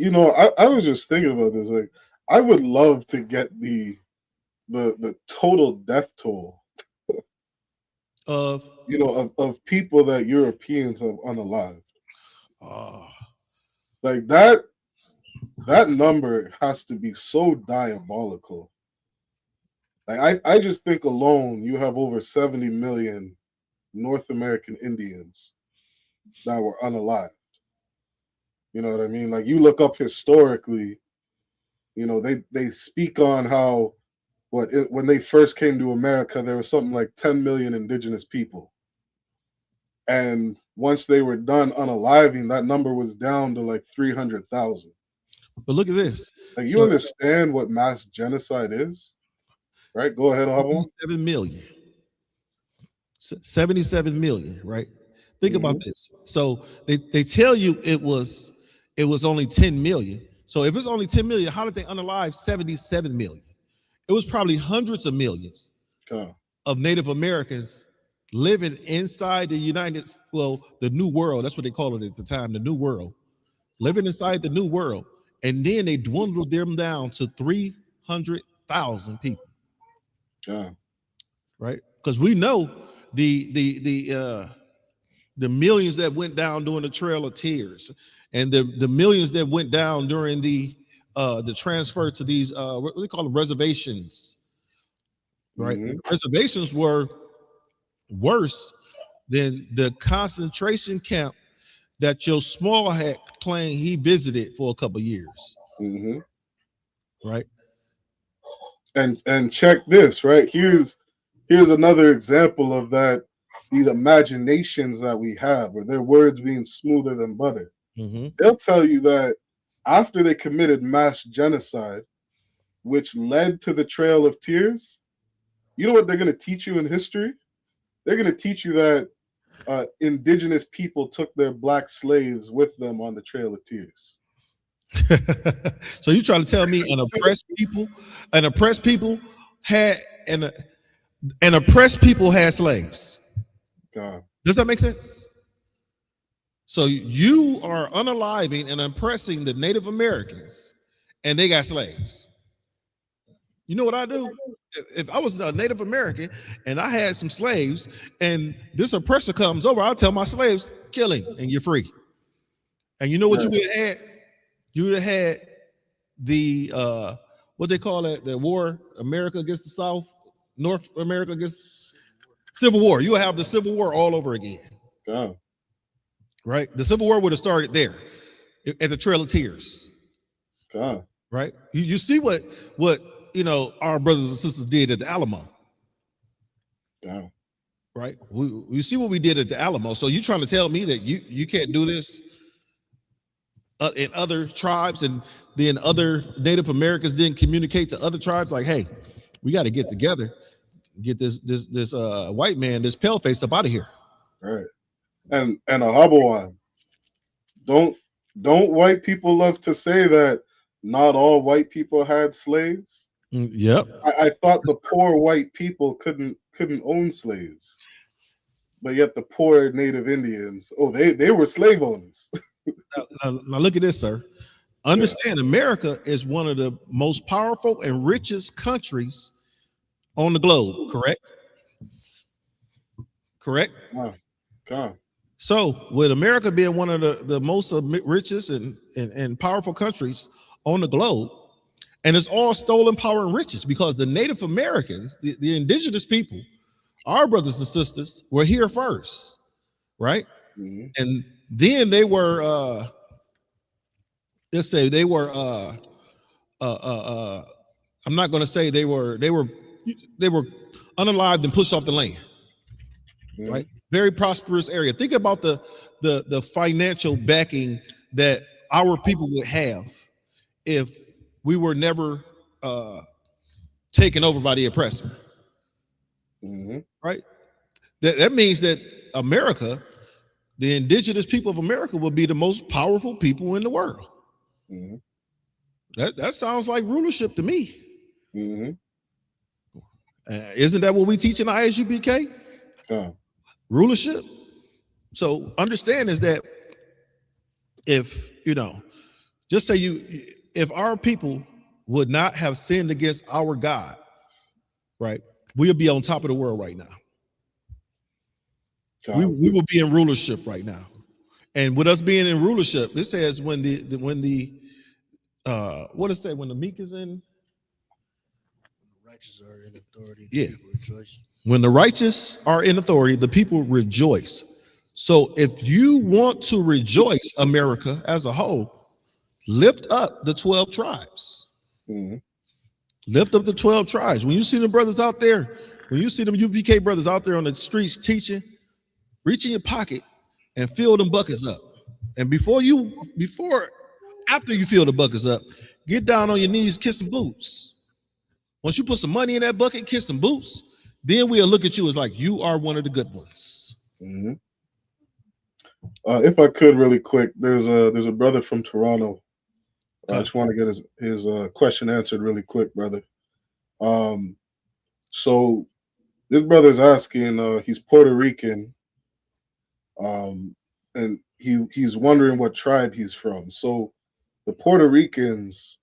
I was just thinking about this. Like, I would love to get the total death toll of people that Europeans have unalived. Like that that number has to be so diabolical. Like I just think alone you have over 70 million North American Indians that were unalived. You know what I mean? Like you look up historically, you know, they speak on how when they first came to America, there was something like 10 million indigenous people. And once they were done unaliving, that number was down to like 300,000. But look at this. Like you understand what mass genocide is? Right? Go ahead, Hubble. 77 million. 77 million, right? Think about this. So they tell you it was only 10 million. So if it's only 10 million, how did they unalive 77 million? It was probably hundreds of millions of Native Americans living inside the New World. That's what they called it at the time, the New World. Living inside the New World. And then they dwindled them down to 300,000 people. Right? Because we know the millions that went down during the Trail of Tears, and the millions that went down during the transfer to these what do they call them, reservations, right? Reservations were worse than the concentration camp that your small hat claimed he visited for a couple of years, right? And check this, right? Here's another example of that. These imaginations that we have, or their words being smoother than butter. They'll tell you that after they committed mass genocide, which led to the Trail of Tears, you know what they're going to teach you in history? They're going to teach you that indigenous people took their black slaves with them on the Trail of Tears. So you trying to tell me an oppressed people had slaves? God. Does that make sense? So you are unaliving and oppressing the Native Americans, and they got slaves. You know what I do? If I was a Native American and I had some slaves, and this oppressor comes over, I'll tell my slaves, kill him, and you're free. And you know what you would have had? You would have had the what they call it, the war, America against the South, North America against Civil War. You would have the Civil War all over again. Right? The Civil War would have started there at the Trail of Tears. Right? You see what our brothers and sisters did at the Alamo. Right? We see what we did at the Alamo. So you trying to tell me that you can't do this in other tribes, and then other Native Americans didn't communicate to other tribes like, hey, we got to get together, get this white man, this pale face up out of here. Right. And a Hubble one. Don't white people love to say that not all white people had slaves? Yep. I thought the poor white people couldn't own slaves, but yet the poor Native Indians, they were slave owners. Now look at this, sir. Understand, America is one of the most powerful and richest countries on the globe, correct? Correct? So with America being one of the most richest and powerful countries on the globe, and it's all stolen power and riches, because the Native Americans, the indigenous people, our brothers and sisters, were here first, right? And then they were let's say they were I'm not going to say they were unalived and pushed off the land. Right? Very prosperous area. Think about the financial backing that our people would have if we were never taken over by the oppressor. Right? That means that America, the indigenous people of America, will be the most powerful people in the world. That sounds like rulership to me. Isn't that what we teach in ISUPK? Rulership. So understand is that if just say if our people would not have sinned against our God, right, we'll be on top of the world right now. We will be in rulership right now. And with us being in rulership, it says when the What does it say when the meek is in? Righteous are in authority. Yeah. People rejoice. When the righteous are in authority, the people rejoice. So if you want to rejoice, America as a whole, lift up the 12 tribes. Mm-hmm. Lift up the 12 tribes. When you see the brothers out there, when you see them UPK brothers out there on the streets teaching, reach in your pocket and fill them buckets up. And after you fill the buckets up, get down on your knees, kiss some boots. Once you put some money in that bucket, kiss some boots, then we'll look at you as like you are one of the good ones. Mm-hmm. If I could, really quick, there's a brother from Toronto. I just want to get his question answered really quick, brother. So this brother's asking. He's Puerto Rican, and he's wondering what tribe he's from. So the Puerto Ricans,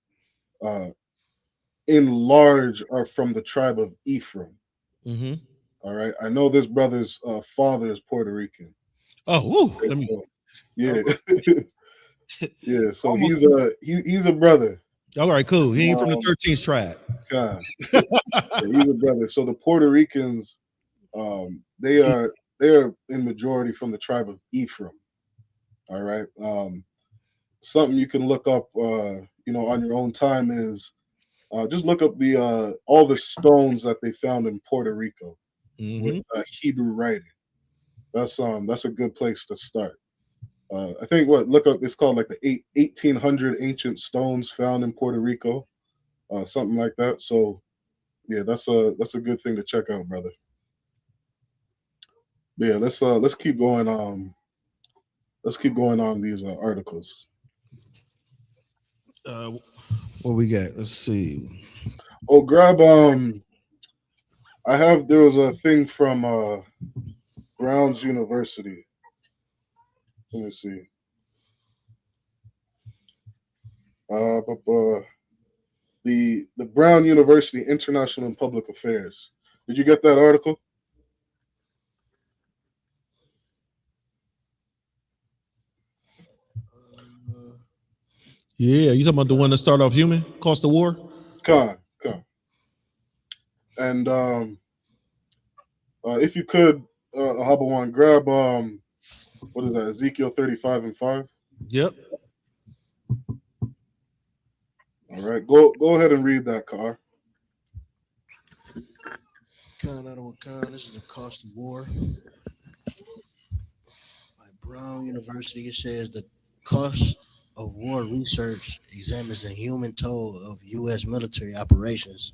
in large, are from the tribe of Ephraim. Mm-hmm. All right, I know this brother's father is Puerto Rican. Oh, woo. Yeah. Yeah, so he's a brother. All right, cool. He ain't from the 13th tribe. God. Yeah, he's a brother. So the Puerto Ricans, they are in majority from the tribe of Ephraim. All right. Something you can look up, on your own time is just look up the all the stones that they found in Puerto Rico with Hebrew writing. That's a good place to start. I think look up, it's called like the 1800 ancient stones found in Puerto Rico, something like that. So yeah, that's a good thing to check out, brother. Yeah, let's keep going. Let's keep going on these articles. What we got? Let's see. Oh, grab there was a thing from Brown's University. Let me see. The Brown University International and Public Affairs. Did you get that article? Yeah, you talking about the one that started off human, cost the war? Come. And if you could, Habawan, grab what is that? Ezekiel 35:5. Yep. All right, go ahead and read that, Car. This is a cost of war. By Brown University, it says the cost of war research examines the human toll of U.S. military operations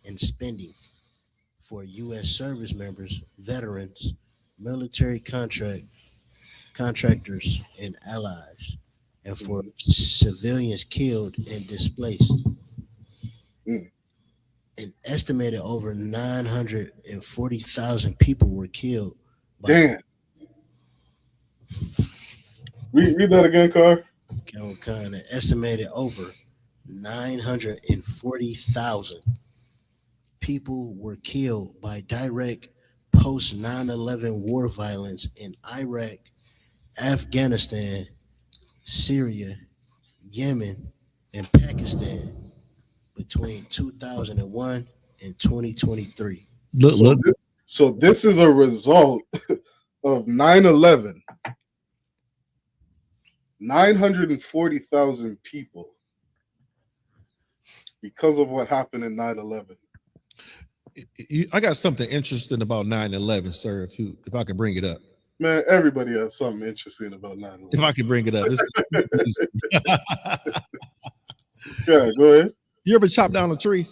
and spending for U.S. service members, veterans, military contractors, and allies, and for civilians killed and displaced. An estimated over 940,000 people were killed. Damn. Read that again, Car. An estimated over 940,000 people were killed by direct post 9/11 war violence in Iraq, Afghanistan, Syria, Yemen, and Pakistan between 2001 and 2023. So this is a result of 9/11. 940,000 people because of what happened in 9/11. I got something interesting about 9/11, sir. If I could bring it up. Man, everybody has something interesting about 9/11. If I could bring it up. Yeah, go ahead. You ever chop down a tree?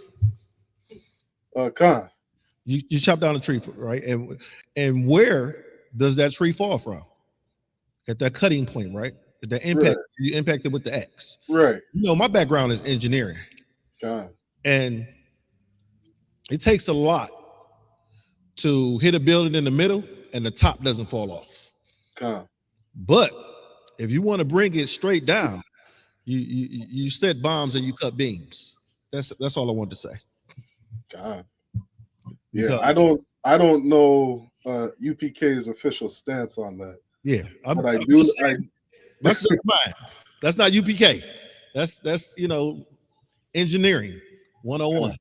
Con. You chop down a tree, right? And where does that tree fall from? At that cutting point, right? At the impact, right. You impacted with the X. Right. My background is engineering. Con. And it takes a lot to hit a building in the middle and the top doesn't fall off. Con. But if you want to bring it straight down, you set bombs and you cut beams. That's all I want to say. God. Yeah, I don't know UPK's official stance on that. Yeah, but I do. That's not mine. That's not UPK. That's engineering 101.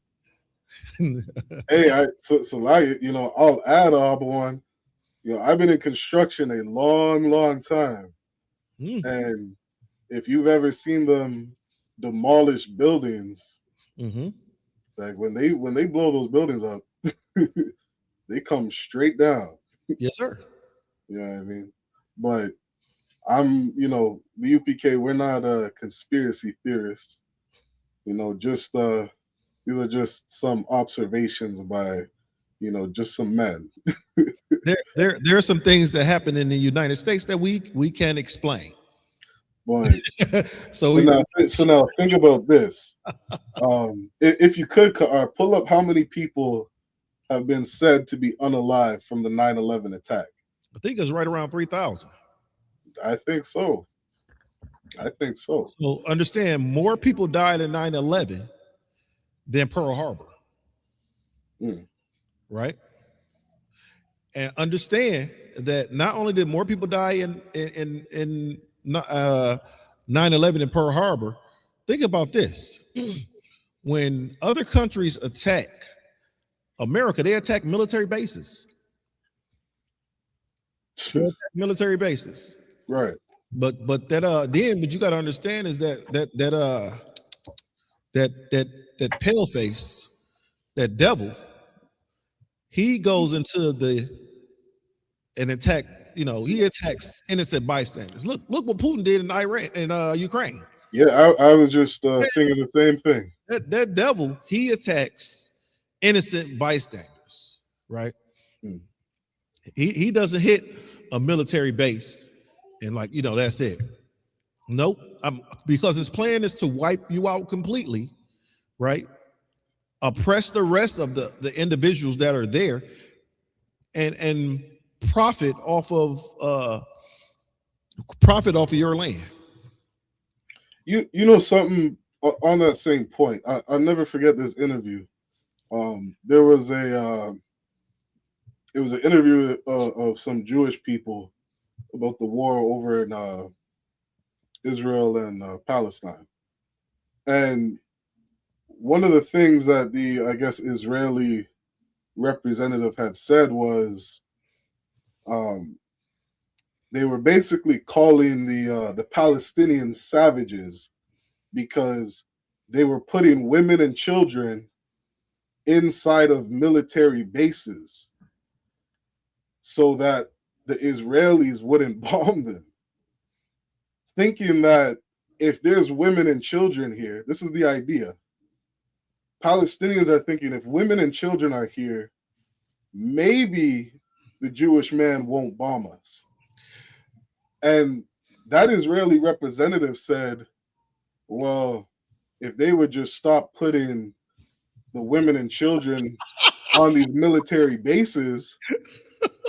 Hey, so like, I'll add on. I've been in construction a long time, and if you've ever seen them demolish buildings, like when they blow those buildings up, they come straight down. Yes, sir. You know what I mean? But I'm, the UPK, we're not conspiracy theorists. Just these are just some observations by, just some men. there are some things that happen in the United States that we can't explain. But so now think about this. If you could, pull up how many people have been said to be unalive from the 9/11 attack. I think it's right around 3,000. I think so. So understand, more people died in 9/11 than Pearl Harbor. Right? And understand that not only did more people die in 9/11 in Pearl Harbor, think about this. When other countries attack America, they attack military bases. Military bases. Right. But you got to understand is that pale face, that devil, he goes into and attack. He attacks innocent bystanders. Look what Putin did in Iran and Ukraine. Yeah, I was just thinking the same thing. That devil, he attacks innocent bystanders, right? He doesn't hit a military base and that's it. Nope. Because his plan is to wipe you out completely, right? Oppress the rest of the individuals that are there and profit off of your land. You know something on that same point. I'll never forget this interview. There was it was an interview of some Jewish people about the war over in Israel and Palestine. And one of the things that the, I guess, Israeli representative had said was they were basically calling the Palestinian savages because they were putting women and children inside of military bases so that the Israelis wouldn't bomb them, thinking that if there's women and children here, this is the idea. Palestinians are thinking if women and children are here, maybe the Jewish man won't bomb us. And that Israeli representative said, well, if they would just stop putting the women and children on these military bases,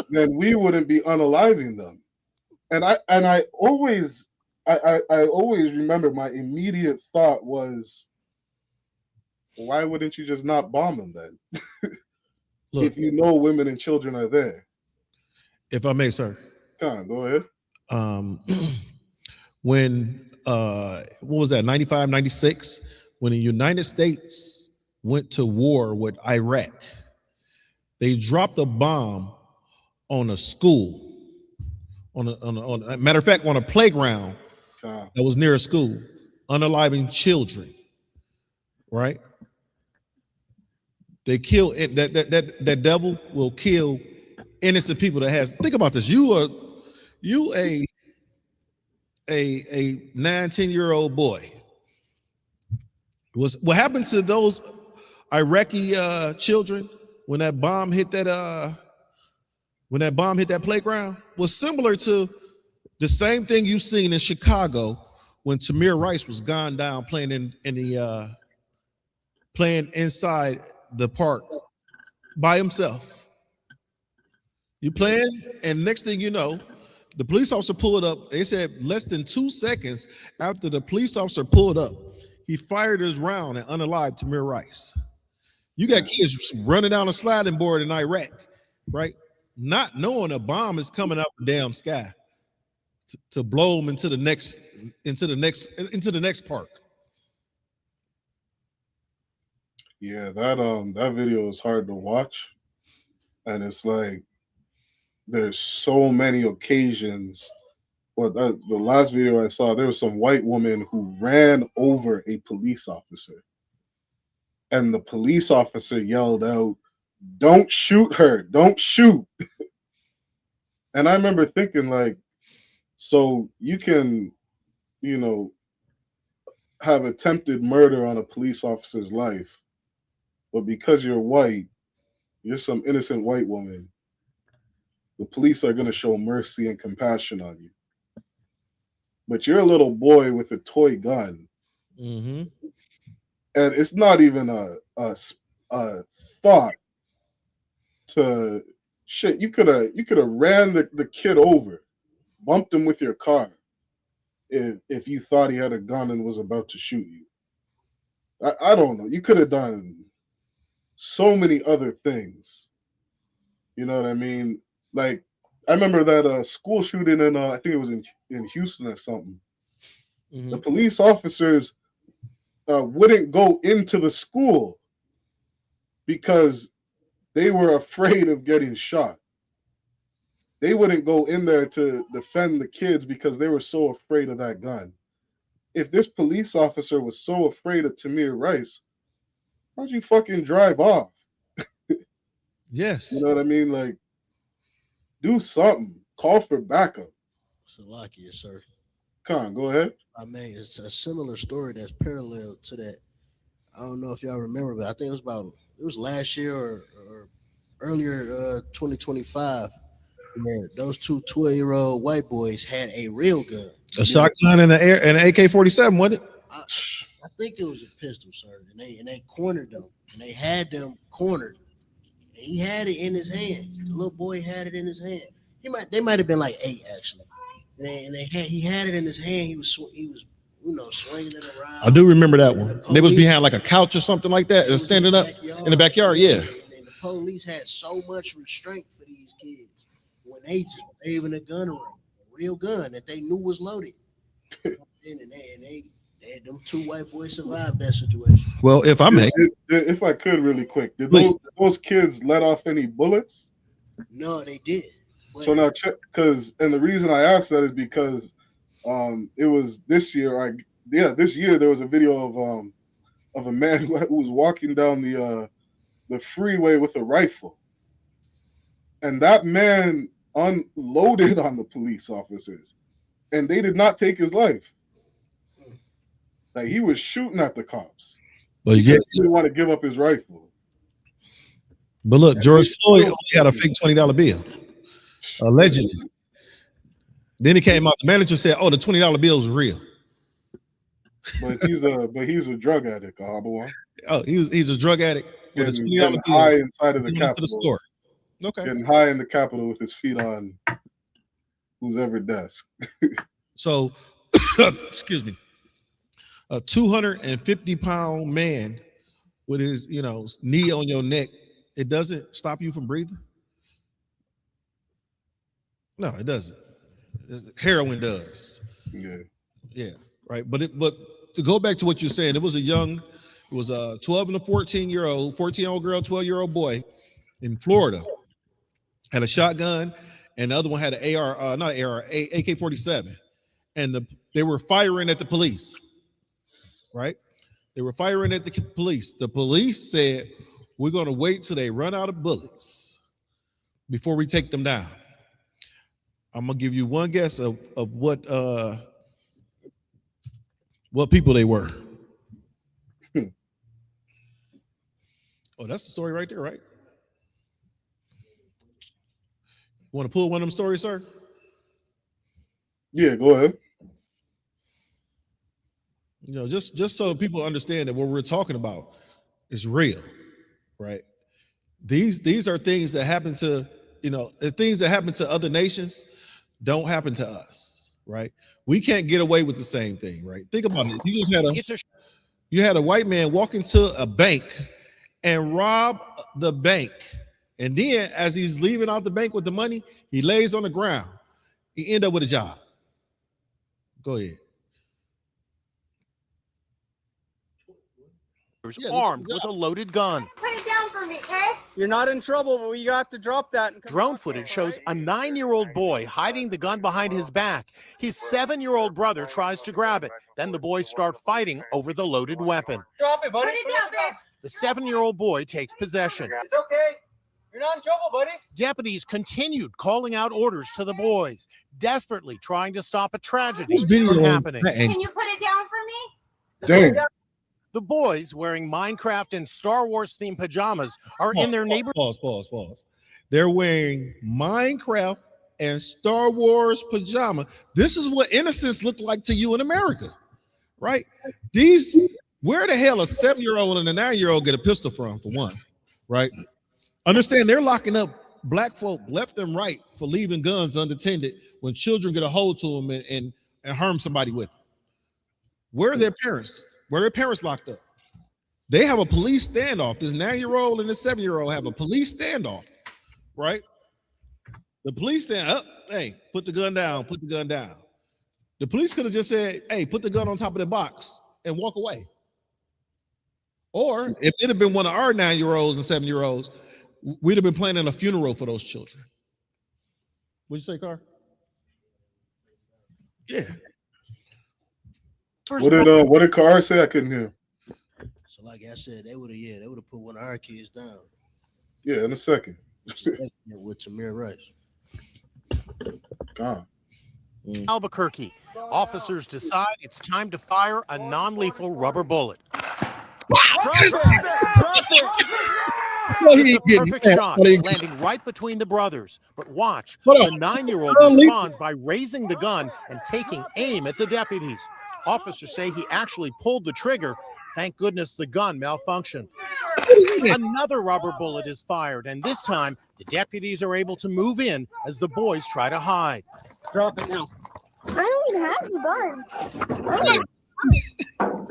then we wouldn't be unaliving them. And I always remember my immediate thought was, why wouldn't you just not bomb them then? Look, if you know women and children are there. If I may, sir. Come on, go ahead. When what was that, 95, 96, when the United States went to war with Iraq, they dropped a bomb on a school, on a matter of fact, on a playground that was near a school, unaliving children, right? They kill it. That devil will kill innocent people that has. Think about this. You a 9-10-year-old boy. What happened to those Iraqi children when that bomb hit that playground was similar to the same thing you've seen in Chicago when Tamir Rice was gone down playing playing inside the park by himself. You playing, and next thing you know, the police officer pulled up. They said less than 2 seconds after the police officer pulled up, he fired his round and unalived Tamir Rice. You got kids running down a sliding board in Iraq, right? Not knowing a bomb is coming out the damn sky to blow them into the next park. Yeah, that video is hard to watch, and it's like there's so many occasions. Well, the last video I saw, there was some white woman who ran over a police officer, and the police officer yelled out, "Don't shoot her! Don't shoot!" And I remember thinking, like, so you can, you know, have attempted murder on a police officer's life, but because you're white, you're some innocent white woman, the police are going to show mercy and compassion on you. But you're a little boy with a toy gun, Mm-hmm. and it's not even a thought to shit. You could have ran the kid over, bumped him with your car, if you thought he had a gun and was about to shoot you. I don't know. You could have done so many other things. You know what I mean? Like, I remember that school shooting in I think it was in Houston or something. Mm-hmm. The police officers wouldn't go into the school because they were afraid of getting shot. They wouldn't go in there to defend the kids because they were so afraid of that gun. If this police officer was so afraid of Tamir Rice, why'd you fucking drive off? Yes. You know what I mean? Like, do something. Call for backup. Salakia, sir. Come on, go ahead. I mean, it's a similar story that's parallel to that. I don't know if y'all remember, but I think it was last year or earlier 2025 where those two 12-year-old white boys had a real gun. A shotgun and an AK-47, wasn't it? I think it was a pistol, sir. And they cornered them. And they had them cornered. And he had it in his hand. The little boy had it in his hand. They might have been like 8 actually. He had it in his hand. He was swinging it around. I do remember that one. They was behind like a couch or something like that and standing up in the backyard. Yeah. And the police had so much restraint for these kids when they just waving a gun around, a real gun that they knew was loaded. and they had them two white boys survive that situation. Well, if I may, if I could really quick, did those kids let off any bullets? No, they did. So now check, and the reason I asked that is because it was this year. This year there was a video of a man who was walking down the freeway with a rifle, and that man unloaded on the police officers, and they did not take his life. Like, he was shooting at the cops. But he didn't want to give up his rifle. But look, George Floyd only had a fake $20 bill, allegedly. Then it came out. The manager said, "Oh, the $20 bill is real." But he's a drug addict, Ahabawan. Oh, he's a drug addict with a $20 getting bill high inside of the Capitol. Capitol. The store. Okay. Getting high in the Capitol with his feet on whose ever desk. So, excuse me. A 250-pound man with his, knee on your neck, it doesn't stop you from breathing? No, it doesn't. Heroin does. Yeah, right. But to go back to what you're saying, it was a 12 and a 14-year-old girl, 12-year-old boy in Florida had a shotgun, and the other one had an AK-47, and they were firing at the police. Right? They were firing at the police. The police said, "We're going to wait till they run out of bullets before we take them down." I'm gonna give you one guess of what people they were. Oh, that's the story right there, right? Want to pull one of them stories, sir? Yeah, go ahead. Just so people understand that what we're talking about is real, right? These are things that happen to, the things that happen to other nations don't happen to us, right? We can't get away with the same thing, right? Think about it. You had a white man walk into a bank and rob the bank. And then as he's leaving out the bank with the money, he lays on the ground. He end up with a job. Go ahead. armed with a loaded gun. Put it down for me, okay? You're not in trouble, but you have to drop that. And Drone footage shows a 9-year-old boy hiding the gun behind his back. His 7-year-old brother tries to grab it. Then the boys start fighting over the loaded weapon. Drop it, buddy. Put it down, babe. The 7-year-old boy takes possession. It's okay. You're not in trouble, buddy. Deputies continued calling out orders to the boys, desperately trying to stop a tragedy Whose video from is happening. that? Can you put it down for me? Dang. The boys, wearing Minecraft and Star Wars themed pajamas, are in their neighborhood. Pause. They're wearing Minecraft and Star Wars pajama. This is what innocence looked like to you in America, right? Where the hell a 7-year-old and a 9-year-old get a pistol from, for one, right? Understand they're locking up black folk left and right for leaving guns unattended when children get a hold to them and harm somebody with them. Where are their parents? Where are their parents locked up? They have a police standoff. This 9-year-old and this 7-year-old have a police standoff, right? The police saying, oh, hey, put the gun down, put the gun down. The police could have just said, hey, put the gun on top of the box and walk away. Or if it had been one of our 9-year-olds and 7-year-olds, we'd have been planning a funeral for those children. What'd you say, Carr? Yeah. What did Carr say? I couldn't hear. So like I said, they would have put one of our kids down. Yeah, in a second. With Tamir Rice. Gone. Albuquerque. Officers decide it's time to fire a non-lethal rubber bullet. Drop it. It's a perfect shot, landing right between the brothers. But watch, the 9-year-old responds by raising the gun and taking aim at the deputies. Officers say he actually pulled the trigger. Thank goodness the gun malfunctioned. Another rubber bullet is fired, and this time the deputies are able to move in as the boys try to hide. Drop it now. I don't even have the gun.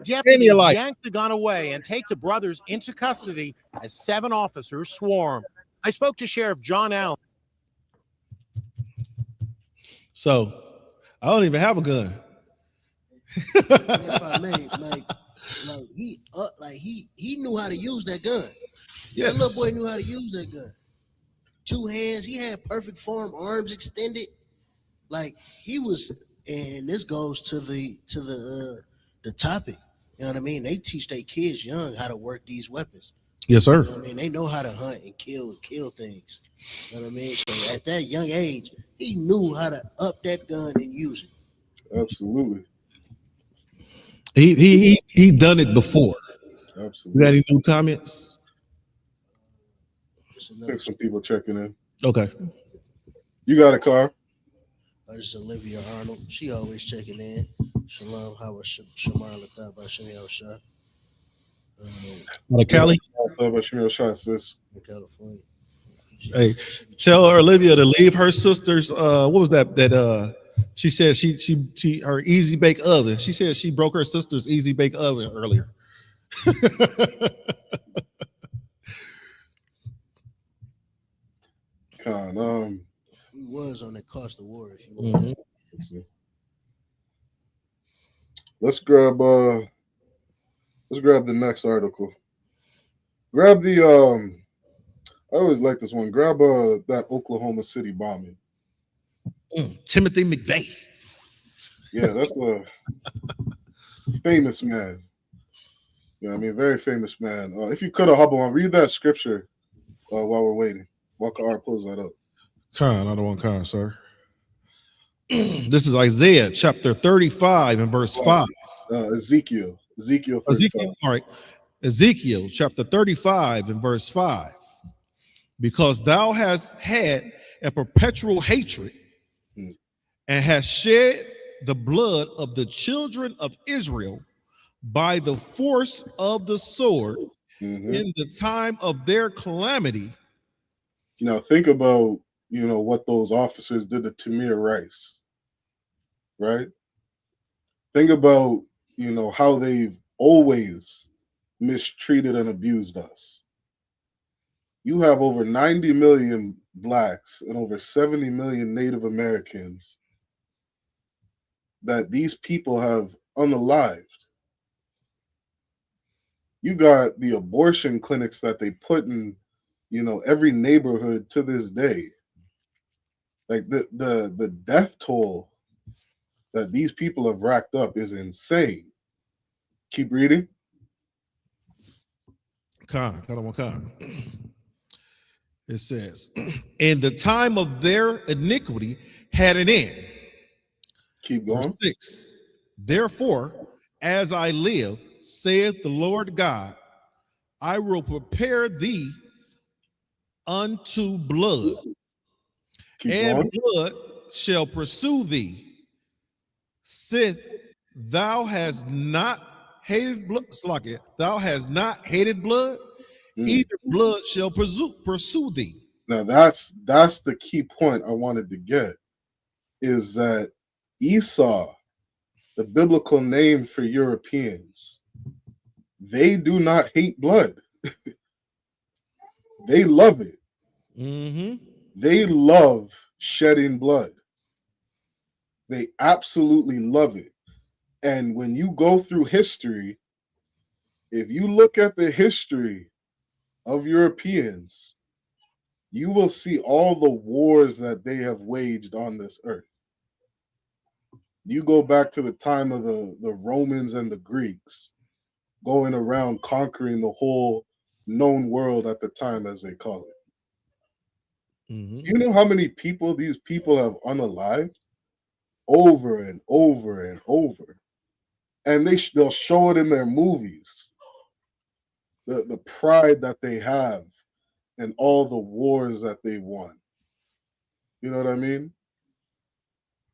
Deputies yank the gun away and take the brothers into custody as 7 officers swarm. I spoke to Sheriff John Allen. So I don't even have a gun. If I may, he knew how to use that gun. Yes. That little boy knew how to use that gun. 2 hands, he had perfect form, arms extended. Like he was, and this goes to the topic. You know what I mean? They teach their kids young how to work these weapons. Yes, sir. You know what I mean? They know how to hunt and kill things. You know what I mean? So at that young age, he knew how to up that gun and use it. Absolutely. He done it before. Absolutely. You got any new comments? I think some people checking in. Okay. You got a car? This is Olivia Arnold. She always checking in. Shalom, Howard, Shamar, Latab, Shemel Shah. Cali? Shemel Shah, sis. California. Hey, tell Olivia to leave her sister's. What was that? She said she her easy bake oven. She said she broke her sister's easy bake oven earlier. We was on that cost of war. If you want. Let's grab the next article. Grab the I always like this one. Grab that Oklahoma City bombing. Timothy McVeigh. Yeah, that's a famous man. Yeah, I mean, very famous man. If you could have hobbled on, read that scripture while we're waiting. While Car pulls that up. Khan, I don't want Khan, sir. This is Isaiah chapter 35 and verse 5. Ezekiel 35. All right. Ezekiel chapter 35 and verse 5. Because thou hast had a perpetual hatred and hast shed the blood of the children of Israel by the force of the sword in the time of their calamity. Now think about, what those officers did to Tamir Rice, right? Think about, how they've always mistreated and abused us. You have over 90 million blacks and over 70 million Native Americans that these people have unalived. You got the abortion clinics that they put in, you know, every neighborhood to this day. Like the death toll that these people have racked up is insane. Keep reading. It says, and the time of their iniquity had an end. Keep going. Verse 6. Therefore, as I live, saith the Lord God, I will prepare thee unto blood, Keep and going. blood shall pursue thee. Sith thou hast not hated blood, thou hast not hated blood, either blood shall pursue thee. Now that's the key point I wanted to get, is that Esau, the biblical name for Europeans, they do not hate blood. They love it. They love shedding blood. They absolutely love it. And when you go through history, if you look at the history of Europeans, you will see all the wars that they have waged on this earth. You go back to the time of the Romans and the Greeks, going around conquering the whole known world at the time, as they call it. Do you know how many people these people have unalived? Over and over and over. And they'll show it in their movies. The pride that they have and all the wars that they won. You know what I mean?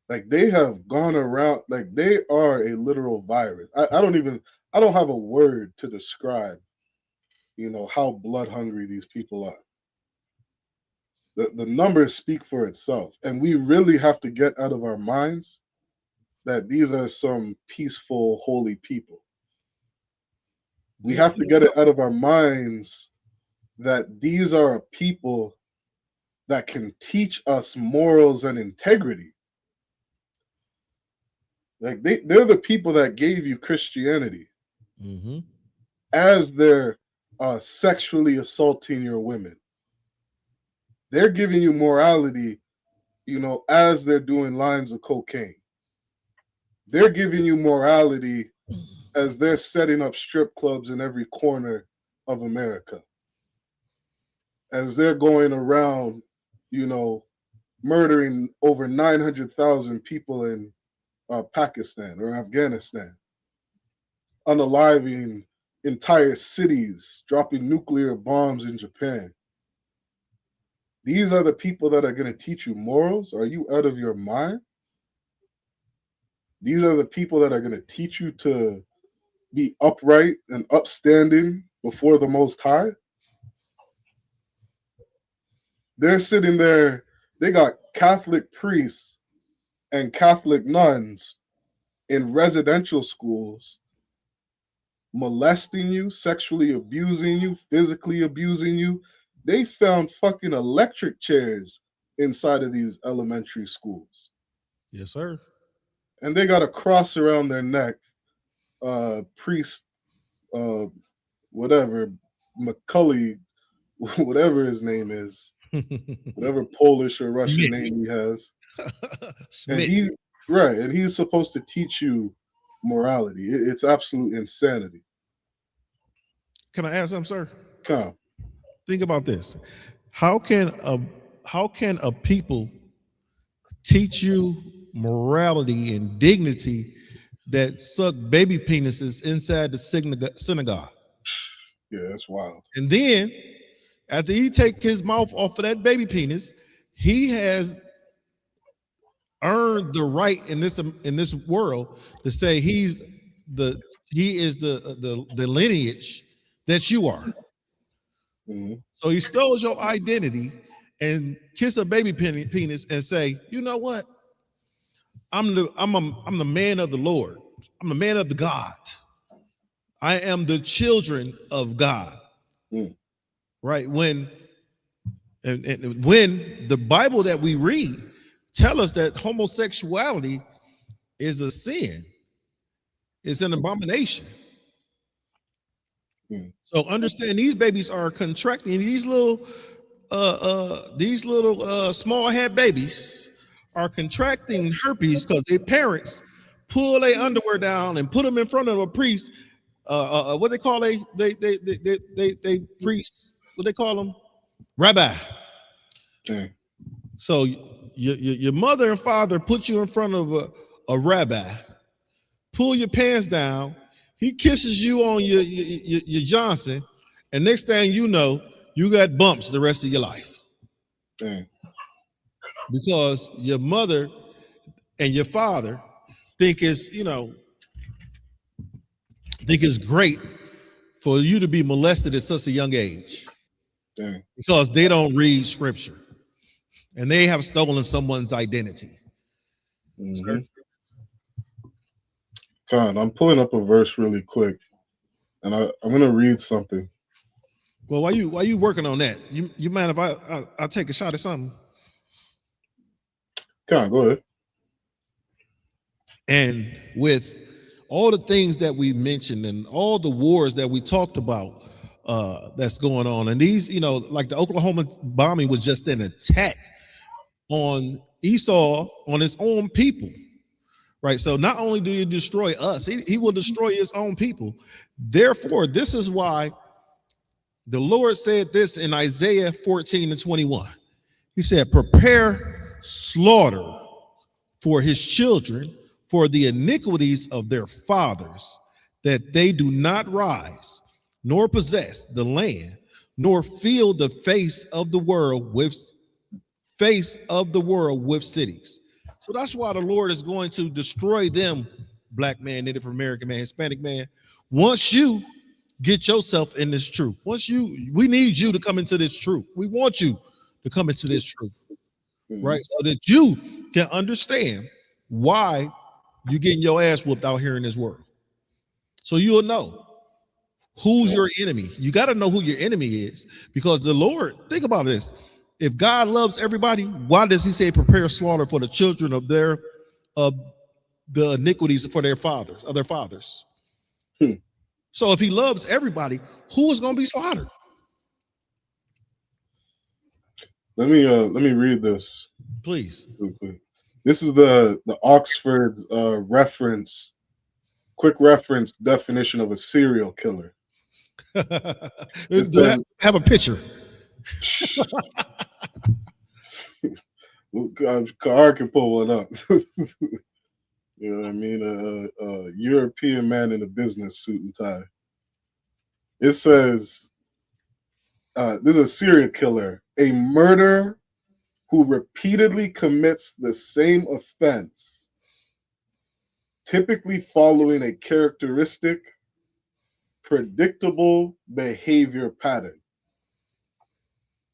Like, they have gone around, like, they are a literal virus. I don't have a word to describe, you know, how blood hungry these people are. The numbers speak for itself. And we really have to get out of our minds that these are some peaceful, holy people. We have to get it out of our minds that these are a people that can teach us morals and integrity. Like, they're the people that gave you Christianity as they're sexually assaulting your women. They're giving you morality, you know, as they're doing lines of cocaine. They're giving you morality as they're setting up strip clubs in every corner of America. As they're going around, you know, murdering over 900,000 people in Pakistan or Afghanistan, unaliving entire cities, dropping nuclear bombs in Japan. These are the people that are going to teach you morals? Are you out of your mind? These are the people that are going to teach you to be upright and upstanding before the Most High? They're sitting there, they got Catholic priests and Catholic nuns in residential schools molesting you, sexually abusing you, physically abusing you. They found fucking electric chairs inside of these elementary schools. Yes, sir. And they got a cross around their neck, priest, whatever, McCully, whatever his name is, whatever Polish or Russian name he has. And he's supposed to teach you morality. It's absolute insanity. Can I ask something, sir? Come. Think about this. How can a people teach you morality and dignity that suck baby penises inside the synagogue? Yeah, that's wild. And then after he take his mouth off of that baby penis, he has earned the right in this world to say he is the lineage that you are. So he stole your identity and kiss a baby penis and say, you know what? I'm the man of the Lord. I'm the man of the God. I am the children of God. Right? When the Bible that we read tell us that homosexuality is a sin, it's an abomination. So understand these babies are contracting these little small head babies are contracting herpes because their parents pull their underwear down and put them in front of a priest. What they call they priests? What they call them? Rabbi. So your mother and father put you in front of a rabbi, pull your pants down. He kisses you on your Johnson, and next thing you know, you got bumps the rest of your life. Because your mother and your father think it's great for you to be molested at such a young age. Because they don't read scripture and they have stolen someone's identity. Con, I'm pulling up a verse really quick, and I'm gonna read something. Well, why you working on that? You mind if I take a shot at something? Con, go ahead. And with all the things that we mentioned and all the wars that we talked about that's going on, and these, like the Oklahoma bombing was just an attack on Esau, on his own people, right? So not only do you destroy us, he will destroy his own people. Therefore, this is why the Lord said this in Isaiah 14:21. He said, prepare slaughter for his children, for the iniquities of their fathers, that they do not rise, nor possess the land, nor fill the face of the world with cities. So that's why the Lord is going to destroy them, black man, Native American man, Hispanic man. Once you get yourself in this truth, we need you to come into this truth. We want you to come into this truth, right? So that you can understand why you're getting your ass whooped out here in this world. So you'll know who's your enemy. You got to know who your enemy is, because the Lord, think about this. If God loves everybody, why does he say prepare slaughter for the children of the iniquities for their fathers? So if he loves everybody, who is going to be slaughtered? Let me read this, please. Real quick. This is the Oxford quick reference definition of a serial killer. Do I have a picture? Car can pull one up. You know what I mean? A European man in a business suit and tie. It says, this is a serial killer, a murderer who repeatedly commits the same offense, typically following a characteristic, predictable behavior pattern.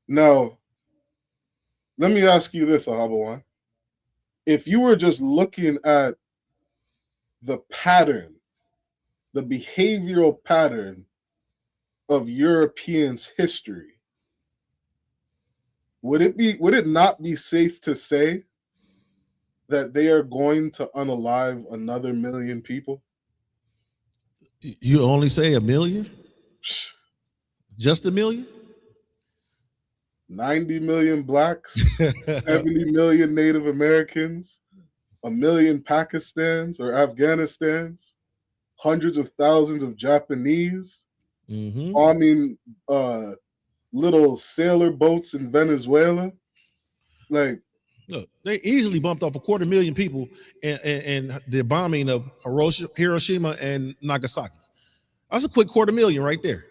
Now, let me ask you this, Ahabawan. If you were just looking at the pattern, the behavioral pattern of Europeans' history, would it not be safe to say that they are going to unalive another million people? You only say 1 million? Just 1 million? 90 million blacks, 70 million Native Americans, 1 million Pakistans or Afghanistans, hundreds of thousands of Japanese, bombing little sailor boats in Venezuela. Like, look, they easily bumped off 250,000 people in the bombing of Hiroshima and Nagasaki. That's a quick 250,000 right there.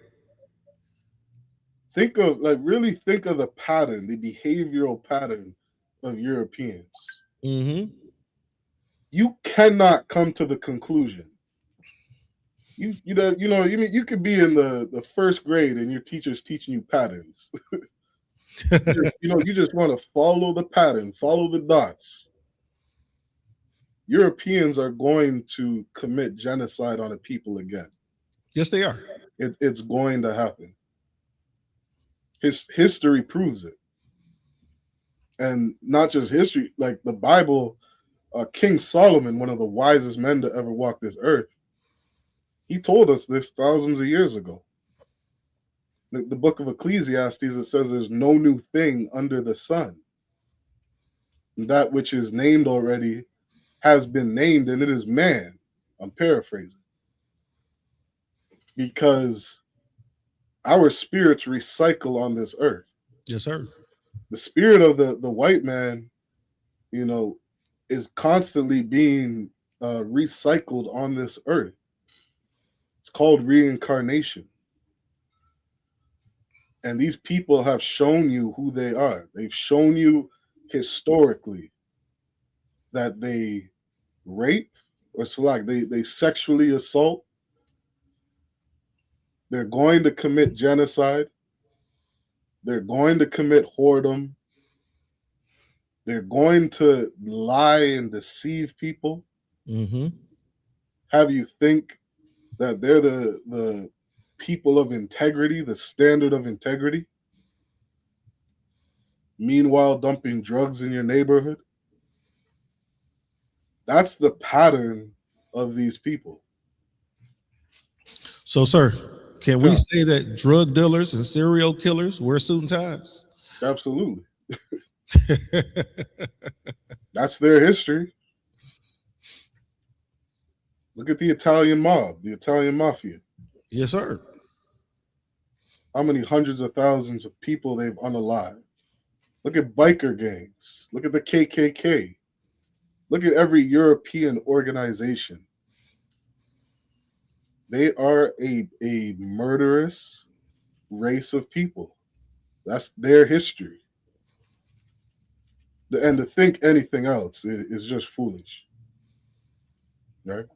Really think of the pattern, the behavioral pattern of Europeans. You cannot come to the conclusion. You could be in the first grade and your teacher's teaching you patterns. You just want to follow the pattern, follow the dots. Europeans are going to commit genocide on a people again. Yes, they are. It's going to happen. History proves it. And not just history, like the Bible, King Solomon, one of the wisest men to ever walk this earth, he told us this thousands of years ago. The book of Ecclesiastes, it says there's no new thing under the sun. And that which is named already has been named, and it is man. I'm paraphrasing. Because our spirits recycle on this earth. Yes, sir. The spirit of the white man, you know, is constantly being recycled on this earth. It's called reincarnation. And these people have shown you who they are. They've shown you historically that they rape or select, they sexually assault. They're going to commit genocide. They're going to commit whoredom. They're going to lie and deceive people. Mm-hmm. Have you think that they're the people of integrity, the standard of integrity? Meanwhile, dumping drugs in your neighborhood. That's the pattern of these people. So, sir, can we say that drug dealers and serial killers wear suit and ties? Absolutely. That's their history. Look at the Italian mob, the Italian mafia. Yes, sir. How many hundreds of thousands of people they've unalived. Look at biker gangs. Look at the KKK. Look at every European organization. They are a murderous race of people. That's their history. And to think anything else is just foolish. Right?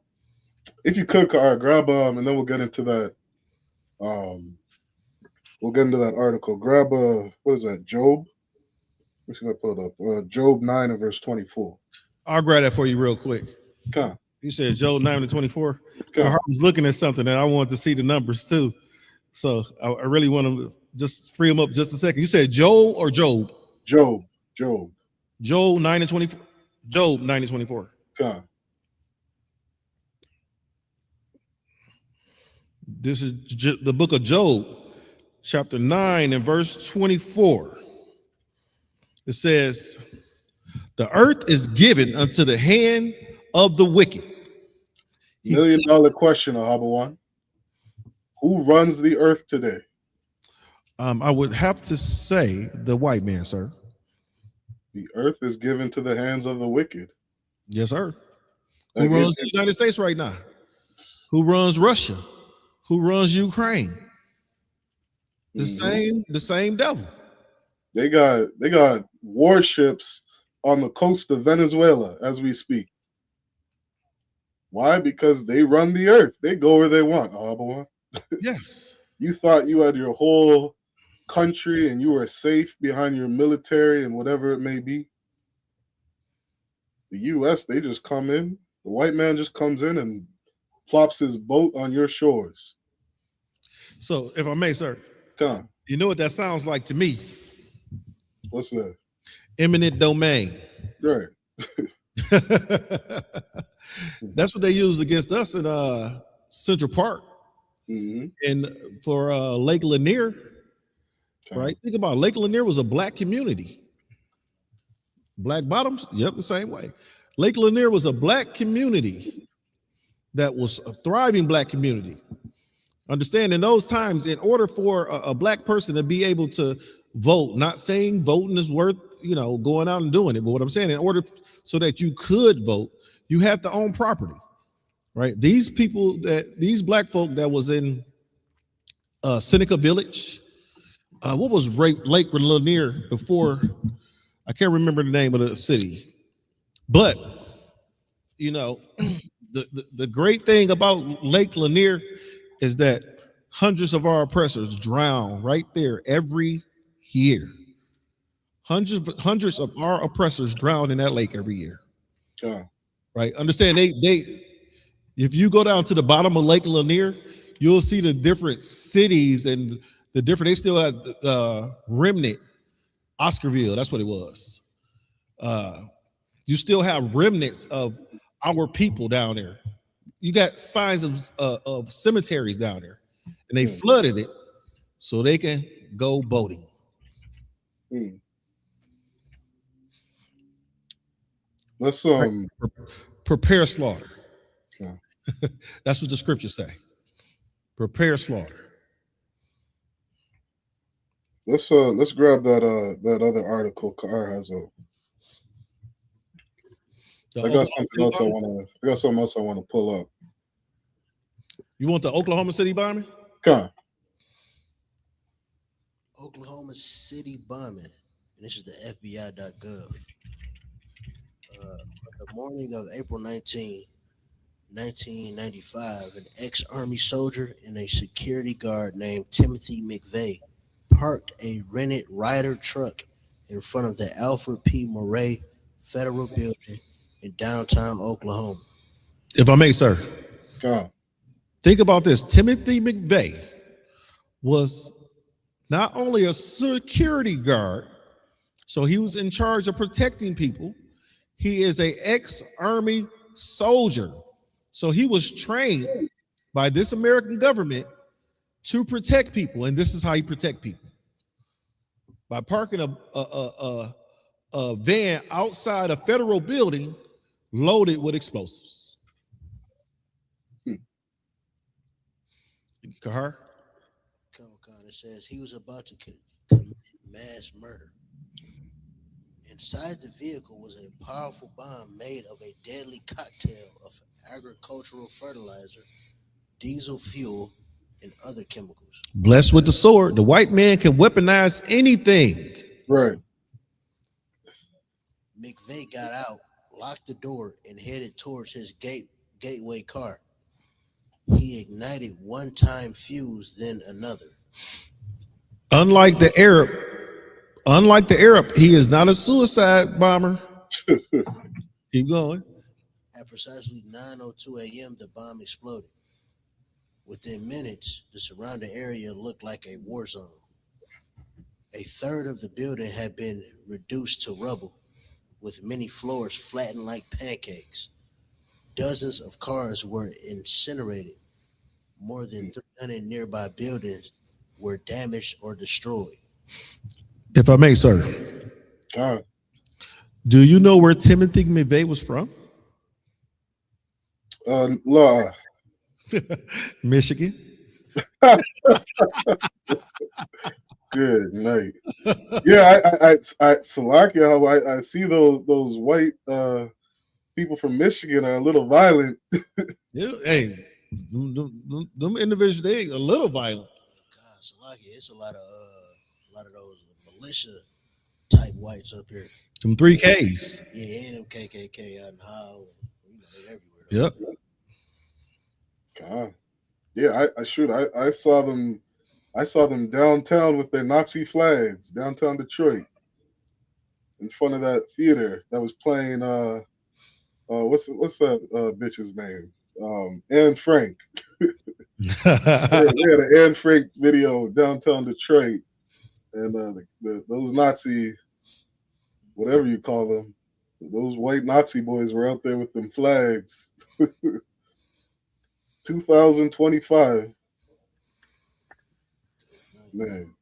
If you could, grab and then we'll get into that. We'll get into that article. Grab what is that? Job. Let's see if I pull it up. Job 9 and verse 24. I'll grab that for you real quick. Come. You said Job 9 to 24. I was looking at something and I wanted to see the numbers too. So I really want to just free them up just a second. You said Joel or Job? Job. Job 9 and 24. Job 9 and 24. Come. This is the book of Job, chapter 9 and verse 24. It says, the earth is given unto the hand of the wicked. $1 million question, Ahabawan. Who runs the earth today? I would have to say the white man, sir. The earth is given to the hands of the wicked. Yes, sir. Who runs the United States right now? Who runs Russia? Who runs Ukraine? The same devil. They got warships on the coast of Venezuela as we speak. Why? Because they run the earth. They go where they want. Yes. You thought you had your whole country and you were safe behind your military and whatever it may be. The U.S., they just come in. The white man just comes in and plops his boat on your shores. So, if I may, sir, come. You know what that sounds like to me? What's that? Eminent domain. Right. That's what they used against us in Central Park. And for Lake Lanier, right? Think about it. Lake Lanier was a black community. Black Bottoms, yep, the same way. Lake Lanier was a black community that was a thriving black community. Understand, in those times, in order for a black person to be able to vote, not saying voting is worth, going out and doing it, but what I'm saying, in order so that you could vote, you had to own property, right? These black folk that was in Seneca Village, what was Lake Lanier before? I can't remember the name of the city, but the great thing about Lake Lanier is that hundreds of our oppressors drown right there every year. Hundreds of our oppressors drown in that lake every year. Right? Understand, they if you go down to the bottom of Lake Lanier, you'll see the different cities and they still have remnant. Oscarville, that's what it was. You still have remnants of our people down there. You got signs of cemeteries down there, and they flooded it so they can go boating. Let's prepare slaughter. Okay. That's what the scriptures say. Prepare slaughter. Let's grab that other article Car has up. I got something else I want to pull up. You want the Oklahoma City bombing? Come. Oklahoma City bombing. And this is the FBI.gov. On the morning of April 19, 1995, an ex-Army soldier and a security guard named Timothy McVeigh parked a rented Ryder truck in front of the Alfred P. Murray Federal Building in downtown Oklahoma. If I may, sir. Come. Think about this. Timothy McVeigh was not only a security guard, so he was in charge of protecting people. He is an ex-Army soldier. So he was trained by this American government to protect people. And this is how he protect people. By parking a van outside a federal building loaded with explosives. Kahar? It says he was about to commit mass murder. Inside the vehicle was a powerful bomb made of a deadly cocktail of agricultural fertilizer, diesel fuel, and other chemicals. Blessed with the sword, the white man can weaponize anything. Right. McVeigh got out, locked the door, and headed towards his gateway car. He ignited one time fuse, then another. Unlike the Arab, he is not a suicide bomber. Keep going. At precisely 9:02 a.m., the bomb exploded. Within minutes, the surrounding area looked like a war zone. A third of the building had been reduced to rubble, with many floors flattened like pancakes. Dozens of cars were incinerated. More than 300 nearby buildings were damaged or destroyed. If I may, sir. Do you know where Timothy McVeigh was from? Law. Michigan. Good night. Yeah, I Salakia, I see those white people from Michigan are a little violent. Yeah, hey, them individuals, they a little violent. God, Salakia, it's a lot of those militia type whites up here. Some 3Ks. Yeah, and them KKK out in Holland. They're everywhere. Yep. God. Yeah, I saw them. I saw them downtown with their Nazi flags, downtown Detroit, in front of that theater that was playing. What's that bitch's name? Anne Frank. They had an Anne Frank video downtown Detroit, and those Nazi, whatever you call them, those white Nazi boys were out there with them flags. 2025. Man.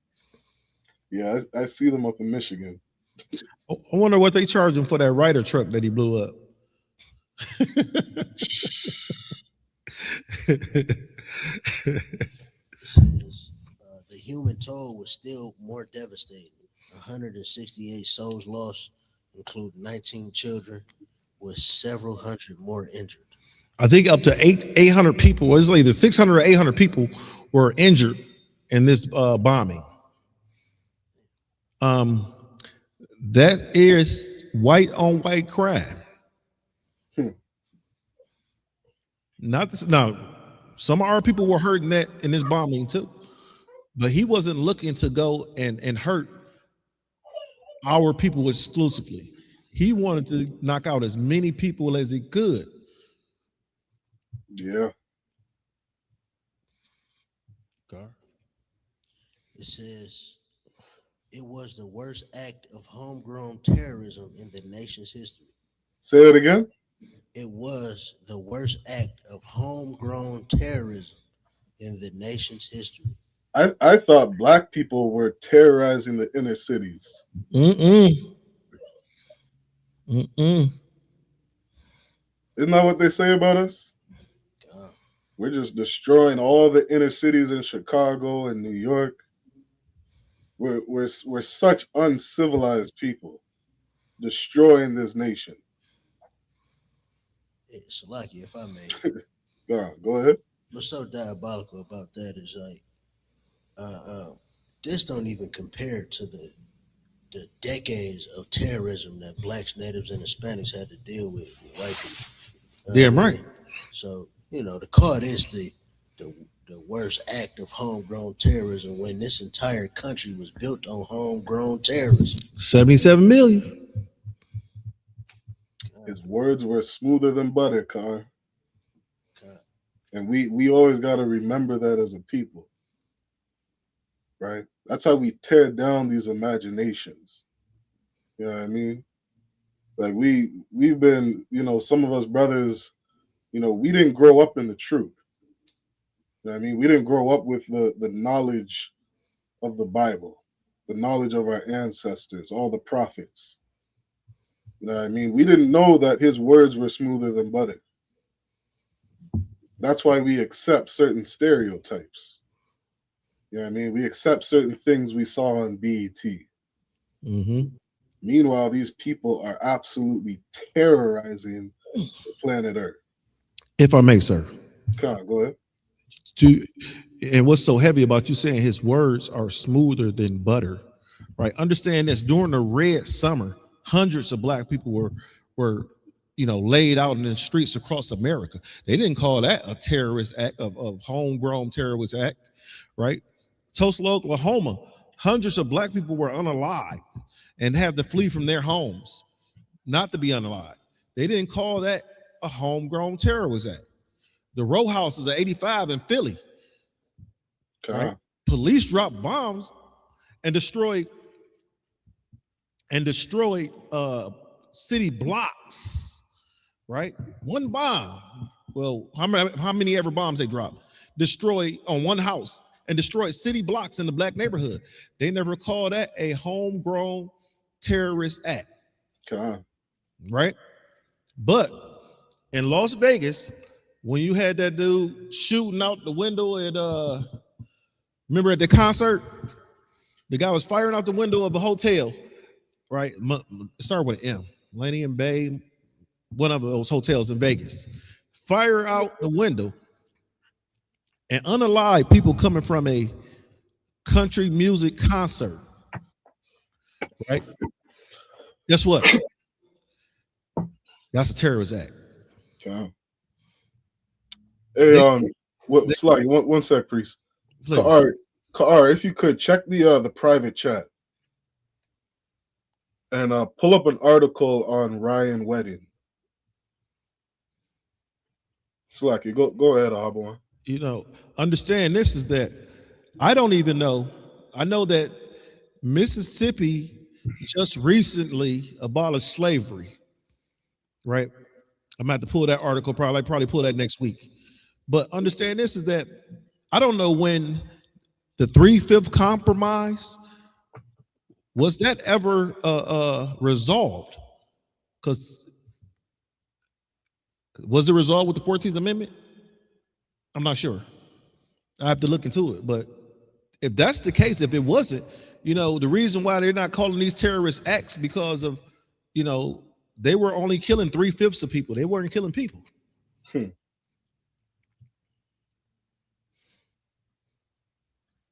Yeah, I see them up in Michigan. I wonder what they charged him for that Ryder truck that he blew up. It says the human toll was still more devastating. 168 souls lost, including 19 children, with several hundred more injured. I think up to 800 people, or it's like the 600 or 800 people were injured in this bombing. That is white on white crime. Not this, now, some of our people were hurt in this bombing too, but he wasn't looking to go and hurt our people exclusively. He wanted to knock out as many people as he could. Yeah. It says it was the worst act of homegrown terrorism in the nation's history. Say that again. It was the worst act of homegrown terrorism in the nation's history. I thought black people were terrorizing the inner cities. Mm-mm. Isn't that what they say about us? We're just destroying all the inner cities in Chicago and New York. We're such uncivilized people, destroying this nation. Salaki, if I may. Go ahead. What's so diabolical about that is like, this don't even compare to the decades of terrorism that blacks, natives, and Hispanics had to deal with white people. Damn right. So the card is the worst act of homegrown terrorism when this entire country was built on homegrown terrorism. 77 million. His words were smoother than butter, Car. And we always got to remember that as a people, right? That's how we tear down these imaginations. You know what I mean? Like we've been, some of us brothers, we didn't grow up in the truth. You know what I mean? We didn't grow up with the knowledge of the Bible, the knowledge of our ancestors, all the prophets. You know what I mean? We didn't know that his words were smoother than butter. That's why we accept certain stereotypes. You know what I mean? We accept certain things we saw on BET. Mm-hmm. Meanwhile, these people are absolutely terrorizing the planet Earth. If I may, sir. Come on, go ahead. And what's so heavy about you saying his words are smoother than butter, right? Understand this: during the Red Summer, hundreds of black people were laid out in the streets across America. They didn't call that a terrorist act of homegrown terrorist act, right? Tulsa, Oklahoma, hundreds of black people were unalived and had to flee from their homes, not to be unalived. They didn't call that a homegrown terrorist act. The row houses at 85 in Philly. Right? Police dropped bombs and destroyed city blocks. Right? One bomb. Well, how many ever bombs they dropped? Destroyed on one house and destroyed city blocks in the black neighborhood. They never called that a homegrown terrorist act. Right? But in Las Vegas, when you had that dude shooting out the window at remember at the concert, the guy was firing out the window of a hotel, right? It started with an M, Millennium Bay, one of those hotels in Vegas. Fire out the window, and unalived people coming from a country music concert, right? Guess what? That's a terrorist act. Hey, Sly, one sec, please. Kaar, if you could check the private chat and pull up an article on Ryan Wedding. Slacky, go ahead, Ahabon. Understand this is that I don't even know. I know that Mississippi just recently abolished slavery, right? I'm gonna have to pull that article, probably pull that next week. But understand this is that I don't know when the 3/5 compromise was that ever resolved? Because was it resolved with the 14th Amendment? I'm not sure. I have to look into it. But if that's the case, if it wasn't, the reason why they're not calling these terrorist acts because of, they were only killing 3/5 of people. They weren't killing people. You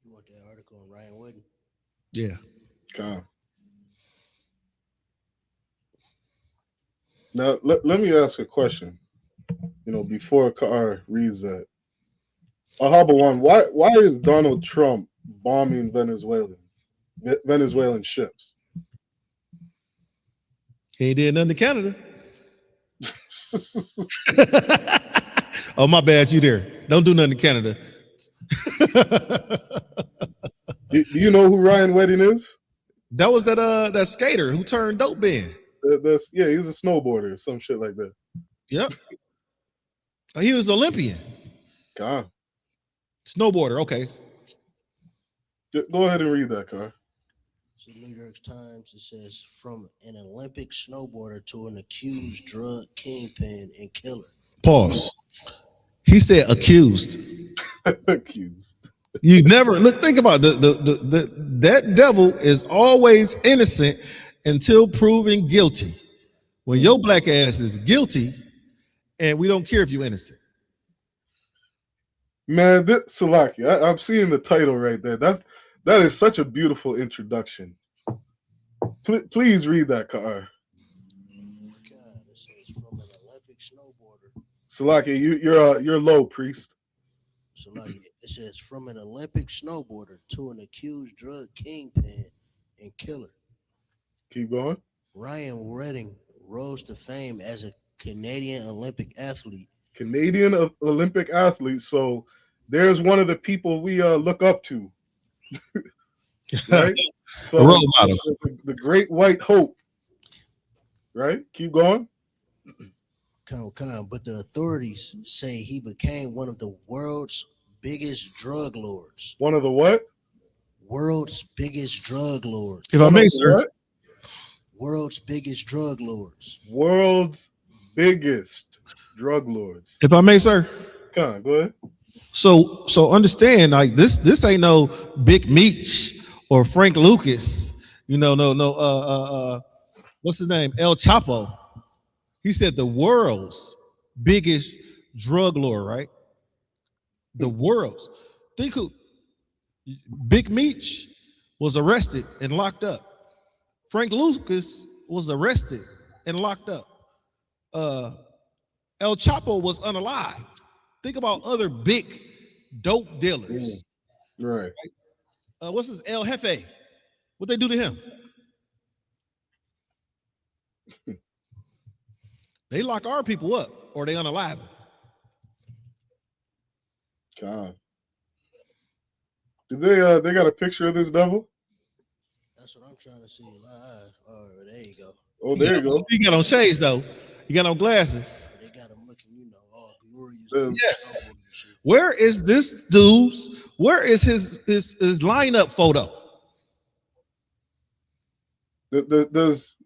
want that article on Ryan Wood? Yeah. Now let me ask a question. Before Kaar reads that, Ahabawan, why is Donald Trump bombing Venezuelan ships? He ain't did nothing to Canada. Oh, my bad, you there. Don't do nothing to Canada. Do you know who Ryan Wedding is? That was that skater who turned dope band. He's a snowboarder, some shit like that. Yep. He was Olympian. God. Snowboarder, okay. Go ahead and read that, Car. So New York Times, it says, from an Olympic snowboarder to an accused drug kingpin and killer. Pause. He said accused. Accused. You never look. Think about that devil is always innocent until proven guilty. When your black ass is guilty, and we don't care if you're innocent. Man, Salaki, I'm seeing the title right there. That is such a beautiful introduction. Please read that, Car. God, it says from an Olympic snowboarder. Salaki, you're low, priest. Salaki, it says from an Olympic snowboarder to an accused drug kingpin and killer. Keep going. Ryan Redding rose to fame as a Canadian Olympic athlete. Canadian Olympic athlete. So there's one of the people we look up to. Right? So the great white hope. Right? Keep going. But the authorities say he became one of the world's biggest drug lords. One of the what? World's biggest drug lords. If I may, sir. World's biggest drug lords. World's biggest drug lords. If I may, sir. Come on, go ahead. So understand, like this ain't no Big Meech or Frank Lucas. You know, no. What's his name? El Chapo. He said the world's biggest drug lord, right? The world's. Think who? Big Meech was arrested and locked up. Frank Lucas was arrested and locked up. El Chapo was unalived. Think about other big dope dealers. Right. What's his El Jefe? What they do to him? They lock our people up or they unalive them. God. Did they got a picture of this devil? That's what I'm trying to see live. Oh, there you go. Oh, there you go. He got on shades though. He got on glasses. They got him looking, all glorious. Yes. Where is this dude's? Where is his lineup photo?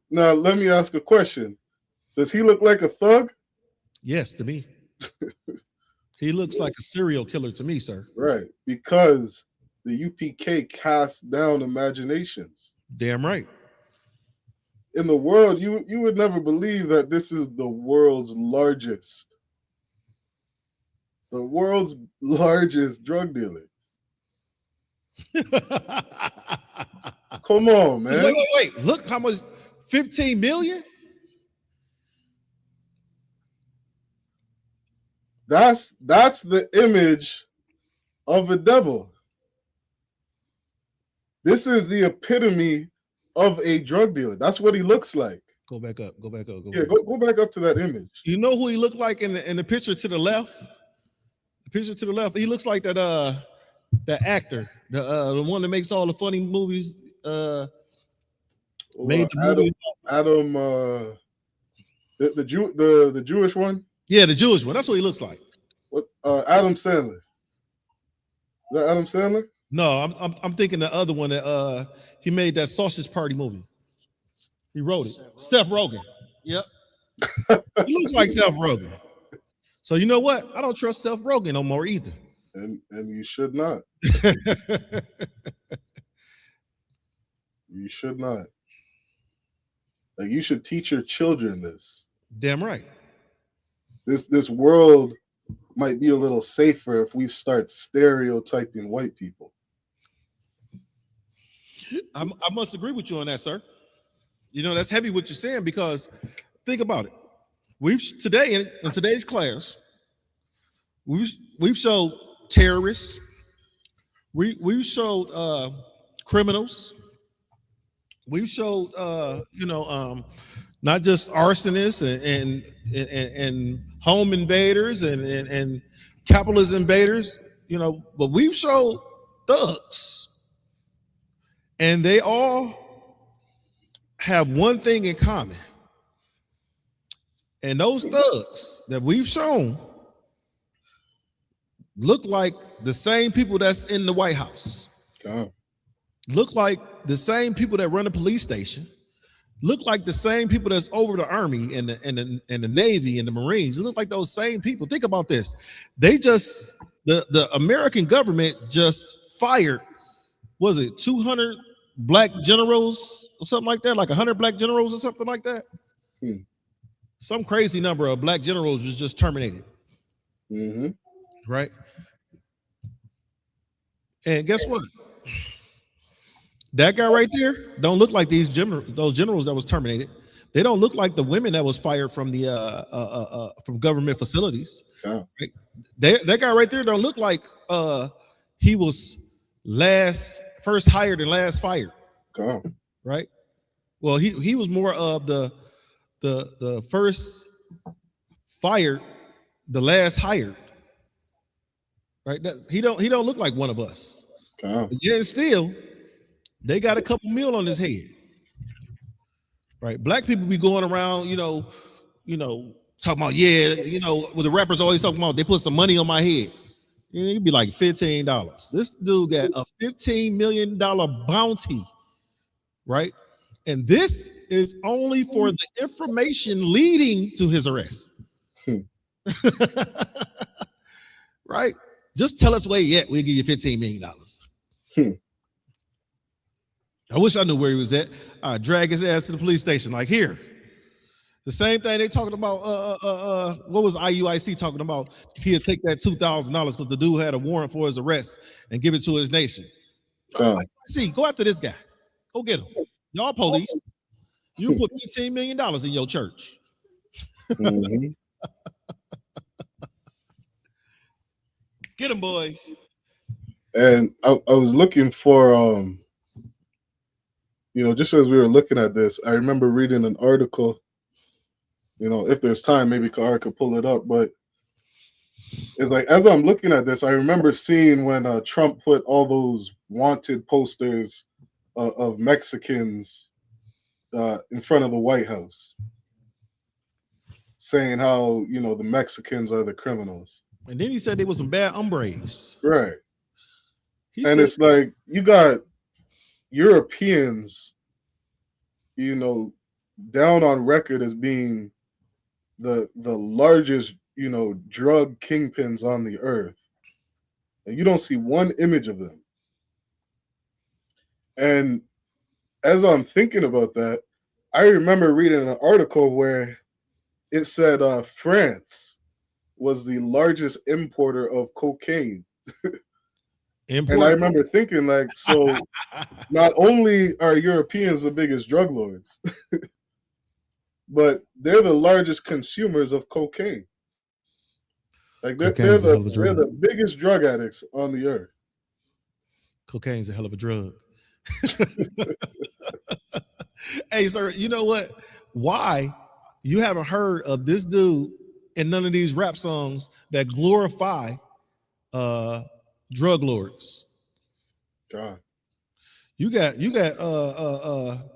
Now let me ask a question. Does he look like a thug? Yes, to me. He looks like a serial killer to me, sir. Right, because the UPK casts down imaginations. Damn right. In the world, you would never believe that this is the world's largest drug dealer. Come on, man. Wait. Look how much, 15 million? That's the image of a devil. This is the epitome of a drug dealer. That's what he looks like. Go back up. Go back up to that image. You know who he looked like in the picture to the left? The picture to the left. He looks like that actor, the one that makes all the funny movies. The Jewish one. Yeah, the Jewish one. That's what he looks like. What? Adam Sandler. Is that Adam Sandler? No, I'm thinking the other one that he made that Sausage Party movie. He wrote it. Seth Rogen. Yep. He looks like Seth Rogen. So you know what? I don't trust Seth Rogen no more either. And you should not. You should not. Like, you should teach your children this. Damn right. This world might be a little safer if we start stereotyping white people. I must agree with you on that, sir. You know, that's heavy what you're saying, because think about it. Today in today's class, we've showed terrorists, we've showed criminals, we've showed not just arsonists and home invaders and capitalist invaders, but we've showed thugs. And they all have one thing in common. And those thugs that we've shown look like the same people that's in the White House. look like the same people that run the police station, look like the same people that's over the Army and the Navy and the Marines. It look like those same people. Think about this. They just, the American government just fired, was it 200 black generals or something like that? Like 100 black generals or something like that? Some crazy number of black generals was just terminated. Right? And guess what? That guy right there don't look like those generals that was terminated. They don't look like the women that was fired from the from government facilities. Right? That guy right there don't look like he was first hired and last fired. Right? Well, he was more of the first fired, the last hired. Right? He don't look like one of us. Yet still, they got a couple mil on his head. Right? Black people be going around, talking about, well, the rappers always talking about they put some money on my head. It'd be like $15. This dude got a $15 million bounty, right? And this is only for the information leading to his arrest. Right? Just tell us where yet, we'll give you $15 million. I wish I knew where he was at. I'd drag his ass to the police station, like, here. The same thing they talking about, what was IUIC talking about? He'll take that $2,000 because the dude had a warrant for his arrest and give it to his nation. See, go after this guy. Go get him. Y'all police. You put $15 million in your church. Get him, boys. And I was looking for, just as we were looking at this, I remember reading an article. If there's time, maybe Kara could pull it up. But it's like, as I'm looking at this, I remember seeing when Trump put all those wanted posters of Mexicans in front of the White House, saying how, the Mexicans are the criminals. And then he said there was some bad hombres. Right. It's like, you got Europeans, down on record as being the largest, drug kingpins on the earth. And you don't see one image of them. And as I'm thinking about that, I remember reading an article where it said France was the largest importer of cocaine. And I remember thinking, like, so not only are Europeans the biggest drug lords, but they're the largest consumers of cocaine. Like, they're the biggest drug addicts on the earth. Cocaine's a hell of a drug. Hey, sir, you know what? Why you haven't heard of this dude in none of these rap songs that glorify drug lords? God. You got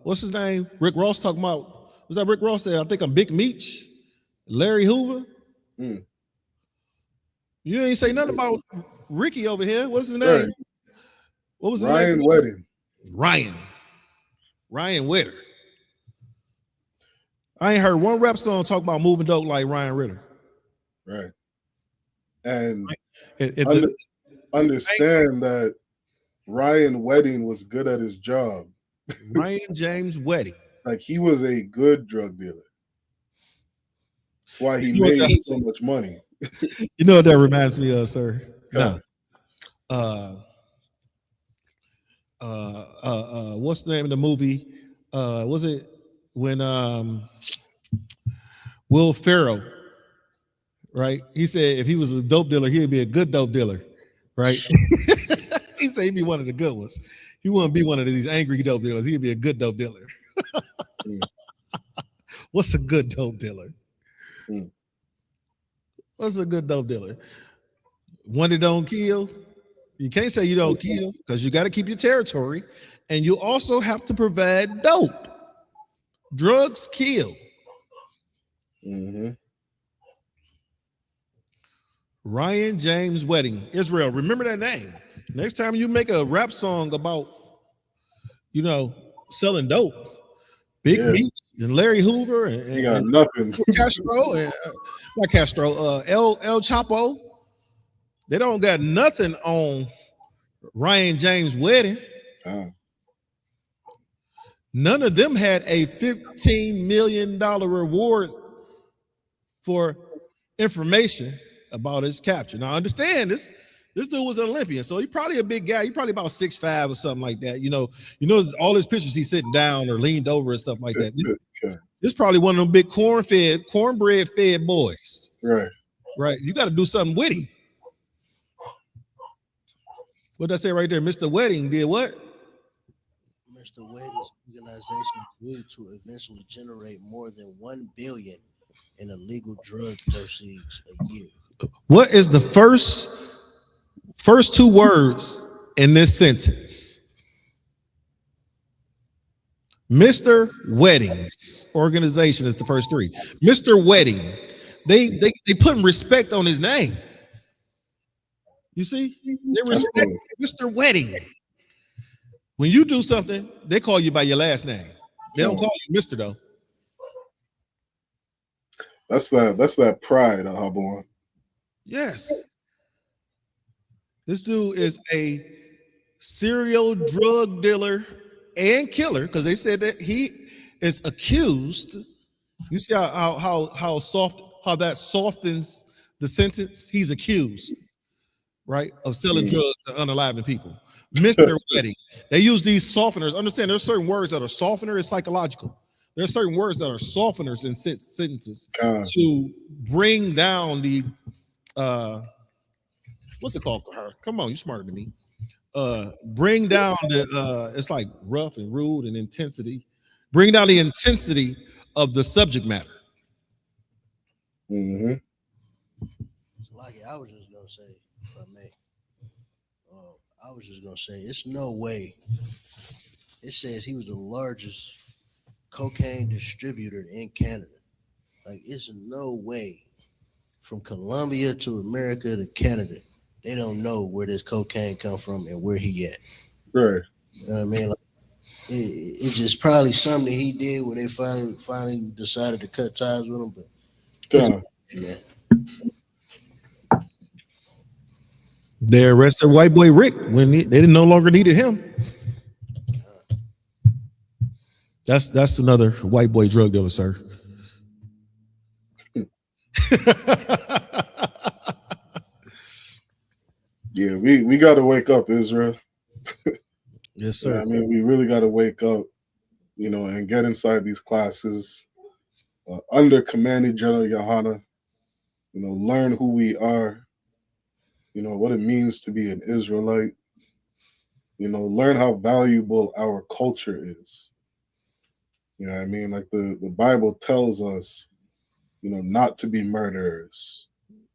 what's his name? Rick Ross talking about, was that Rick Ross there? I think I'm Big Meech, Larry Hoover. You ain't say nothing about Ricky over here. What's his name? Right. What was his Ryan name? Wedding. Ryan Witter. I ain't heard one rap song talk about moving dope like Ryan Ritter. Right. And understand that Ryan Wedding was good at his job. Ryan James Wedding. Like, he was a good drug dealer. That's why he made so much money. You know what that reminds me of, sir? No. What's the name of the movie? Was it when Will Ferrell, right? He said if he was a dope dealer, he'd be a good dope dealer, right? He said he'd be one of the good ones. He wouldn't be one of these angry dope dealers. He'd be a good dope dealer. What's a good dope dealer? What's a good dope dealer? One that don't kill. You can't say you don't kill because you got to keep your territory, and you also have to provide dope. Drugs kill. Ryan James Wedding. Israel, remember that name. Next time you make a rap song about selling dope. Big Meech and Larry Hoover and, got nothing. Castro and not Castro, El Chapo. They don't got nothing on Ryan James' wedding. None of them had a $15 million reward for information about his capture. Now, understand this dude was an Olympian, so he's probably a big guy. He's probably about 6'5" or something like that. All his pictures he's sitting down or leaned over and stuff like that. This is probably one of them big cornbread fed boys. Right. You got to do something witty. What did I say right there? Mr. Wedding did what? Mr. Wedding's organization grew to eventually generate more than $1 billion in illegal drug proceeds a year. What is the first two words in this sentence? Mr. Wedding's organization is the first three. Mr. Wedding. They putting respect on his name. You see? They respect Mr. Wedding. When you do something, they call you by your last name. They don't call you Mr. though. That's that pride, Habon. Yes. This dude is a serial drug dealer and killer because they said that he is accused. You see how that softens the sentence? He's accused, right, of selling drugs to unaliving people. Mr. Wedding. They use these softeners. Understand there's certain words that are softener, it's psychological. There's certain words that are softeners in sentences to bring down the what's it called for her? Come on, you're smarter than me. Bring down the it's like rough and rude and intensity. Bring down the intensity of the subject matter. So like I was just gonna say, if I may, I was just gonna say it's no way. It says he was the largest cocaine distributor in Canada. Like it's no way from Colombia to America to Canada, they don't know where this cocaine come from and where he at. Right. You know what I mean? Like, it's just probably something he did where they finally decided to cut ties with him. But man. They arrested white boy Rick when they didn't no longer needed him. That's another white boy drug dealer, sir. Yeah, we got to wake up, Israel. Yes, sir. I mean, we really got to wake up, and get inside these classes under Commanding General Yohana. Learn who we are. What it means to be an Israelite. Learn how valuable our culture is. You know what I mean? Like the Bible tells us, not to be murderers,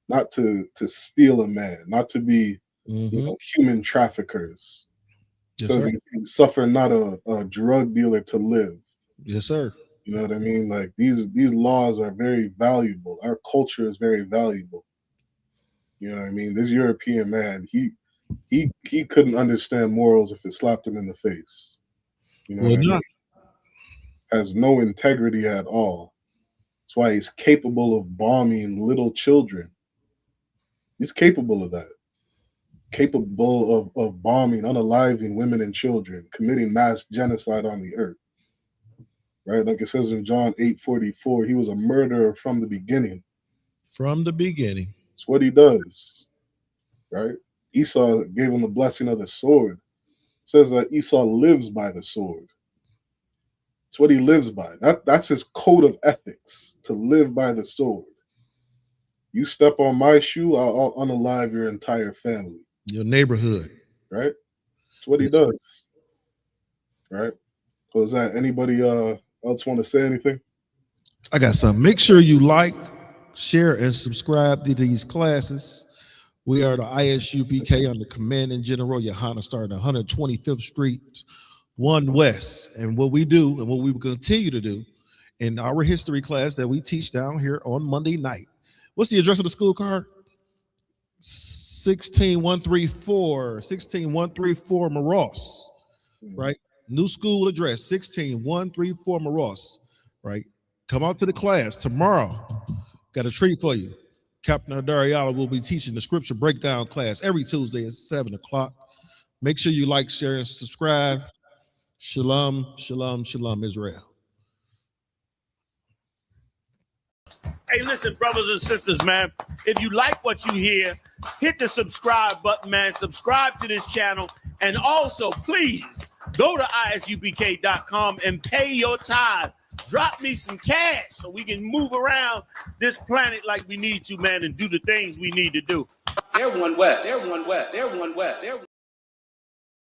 not to steal a man, not to be, human traffickers. Yes, Says sir. suffer not a drug dealer to live. Yes, sir. You know what I mean? Like these laws are very valuable. Our culture is very valuable. You know what I mean? This European man, he couldn't understand morals if it slapped him in the face. You know what I mean? Has no integrity at all. That's why he's capable of bombing little children. He's capable of that. Capable of bombing, unaliving women and children, committing mass genocide on the earth. Right? Like it says in John 8:44, he was a murderer from the beginning. From the beginning. It's what he does. Right? Esau gave him the blessing of the sword. It says that Esau lives by the sword. It's what he lives by. That's his code of ethics, to live by the sword. You step on my shoe, I'll unalive your entire family. Your neighborhood. Right? That's what he does. Right? So is that anybody else want to say anything? I got something. Make sure you like, share, and subscribe to these classes. We are the ISUPK under Commanding General Yohana, starting 125th Street, 1 West. And what we do and what we will continue to do in our history class that we teach down here on Monday night. What's the address of the school card? 16134 Moross, right? New school address, 16134 Maross, right? Come out to the class tomorrow. Got a treat for you. Captain Adariala will be teaching the scripture breakdown class every Tuesday at 7 o'clock. Make sure you like, share, and subscribe. Shalom, shalom, shalom, Israel. Hey, listen, brothers and sisters, man, if you like what you hear, hit the subscribe button, man. Subscribe to this channel. And also, please, go to isupk.com and pay your tithe. Drop me some cash so we can move around this planet like we need to, man, and do the things we need to do. They're one West. They're one West. They're one West. They're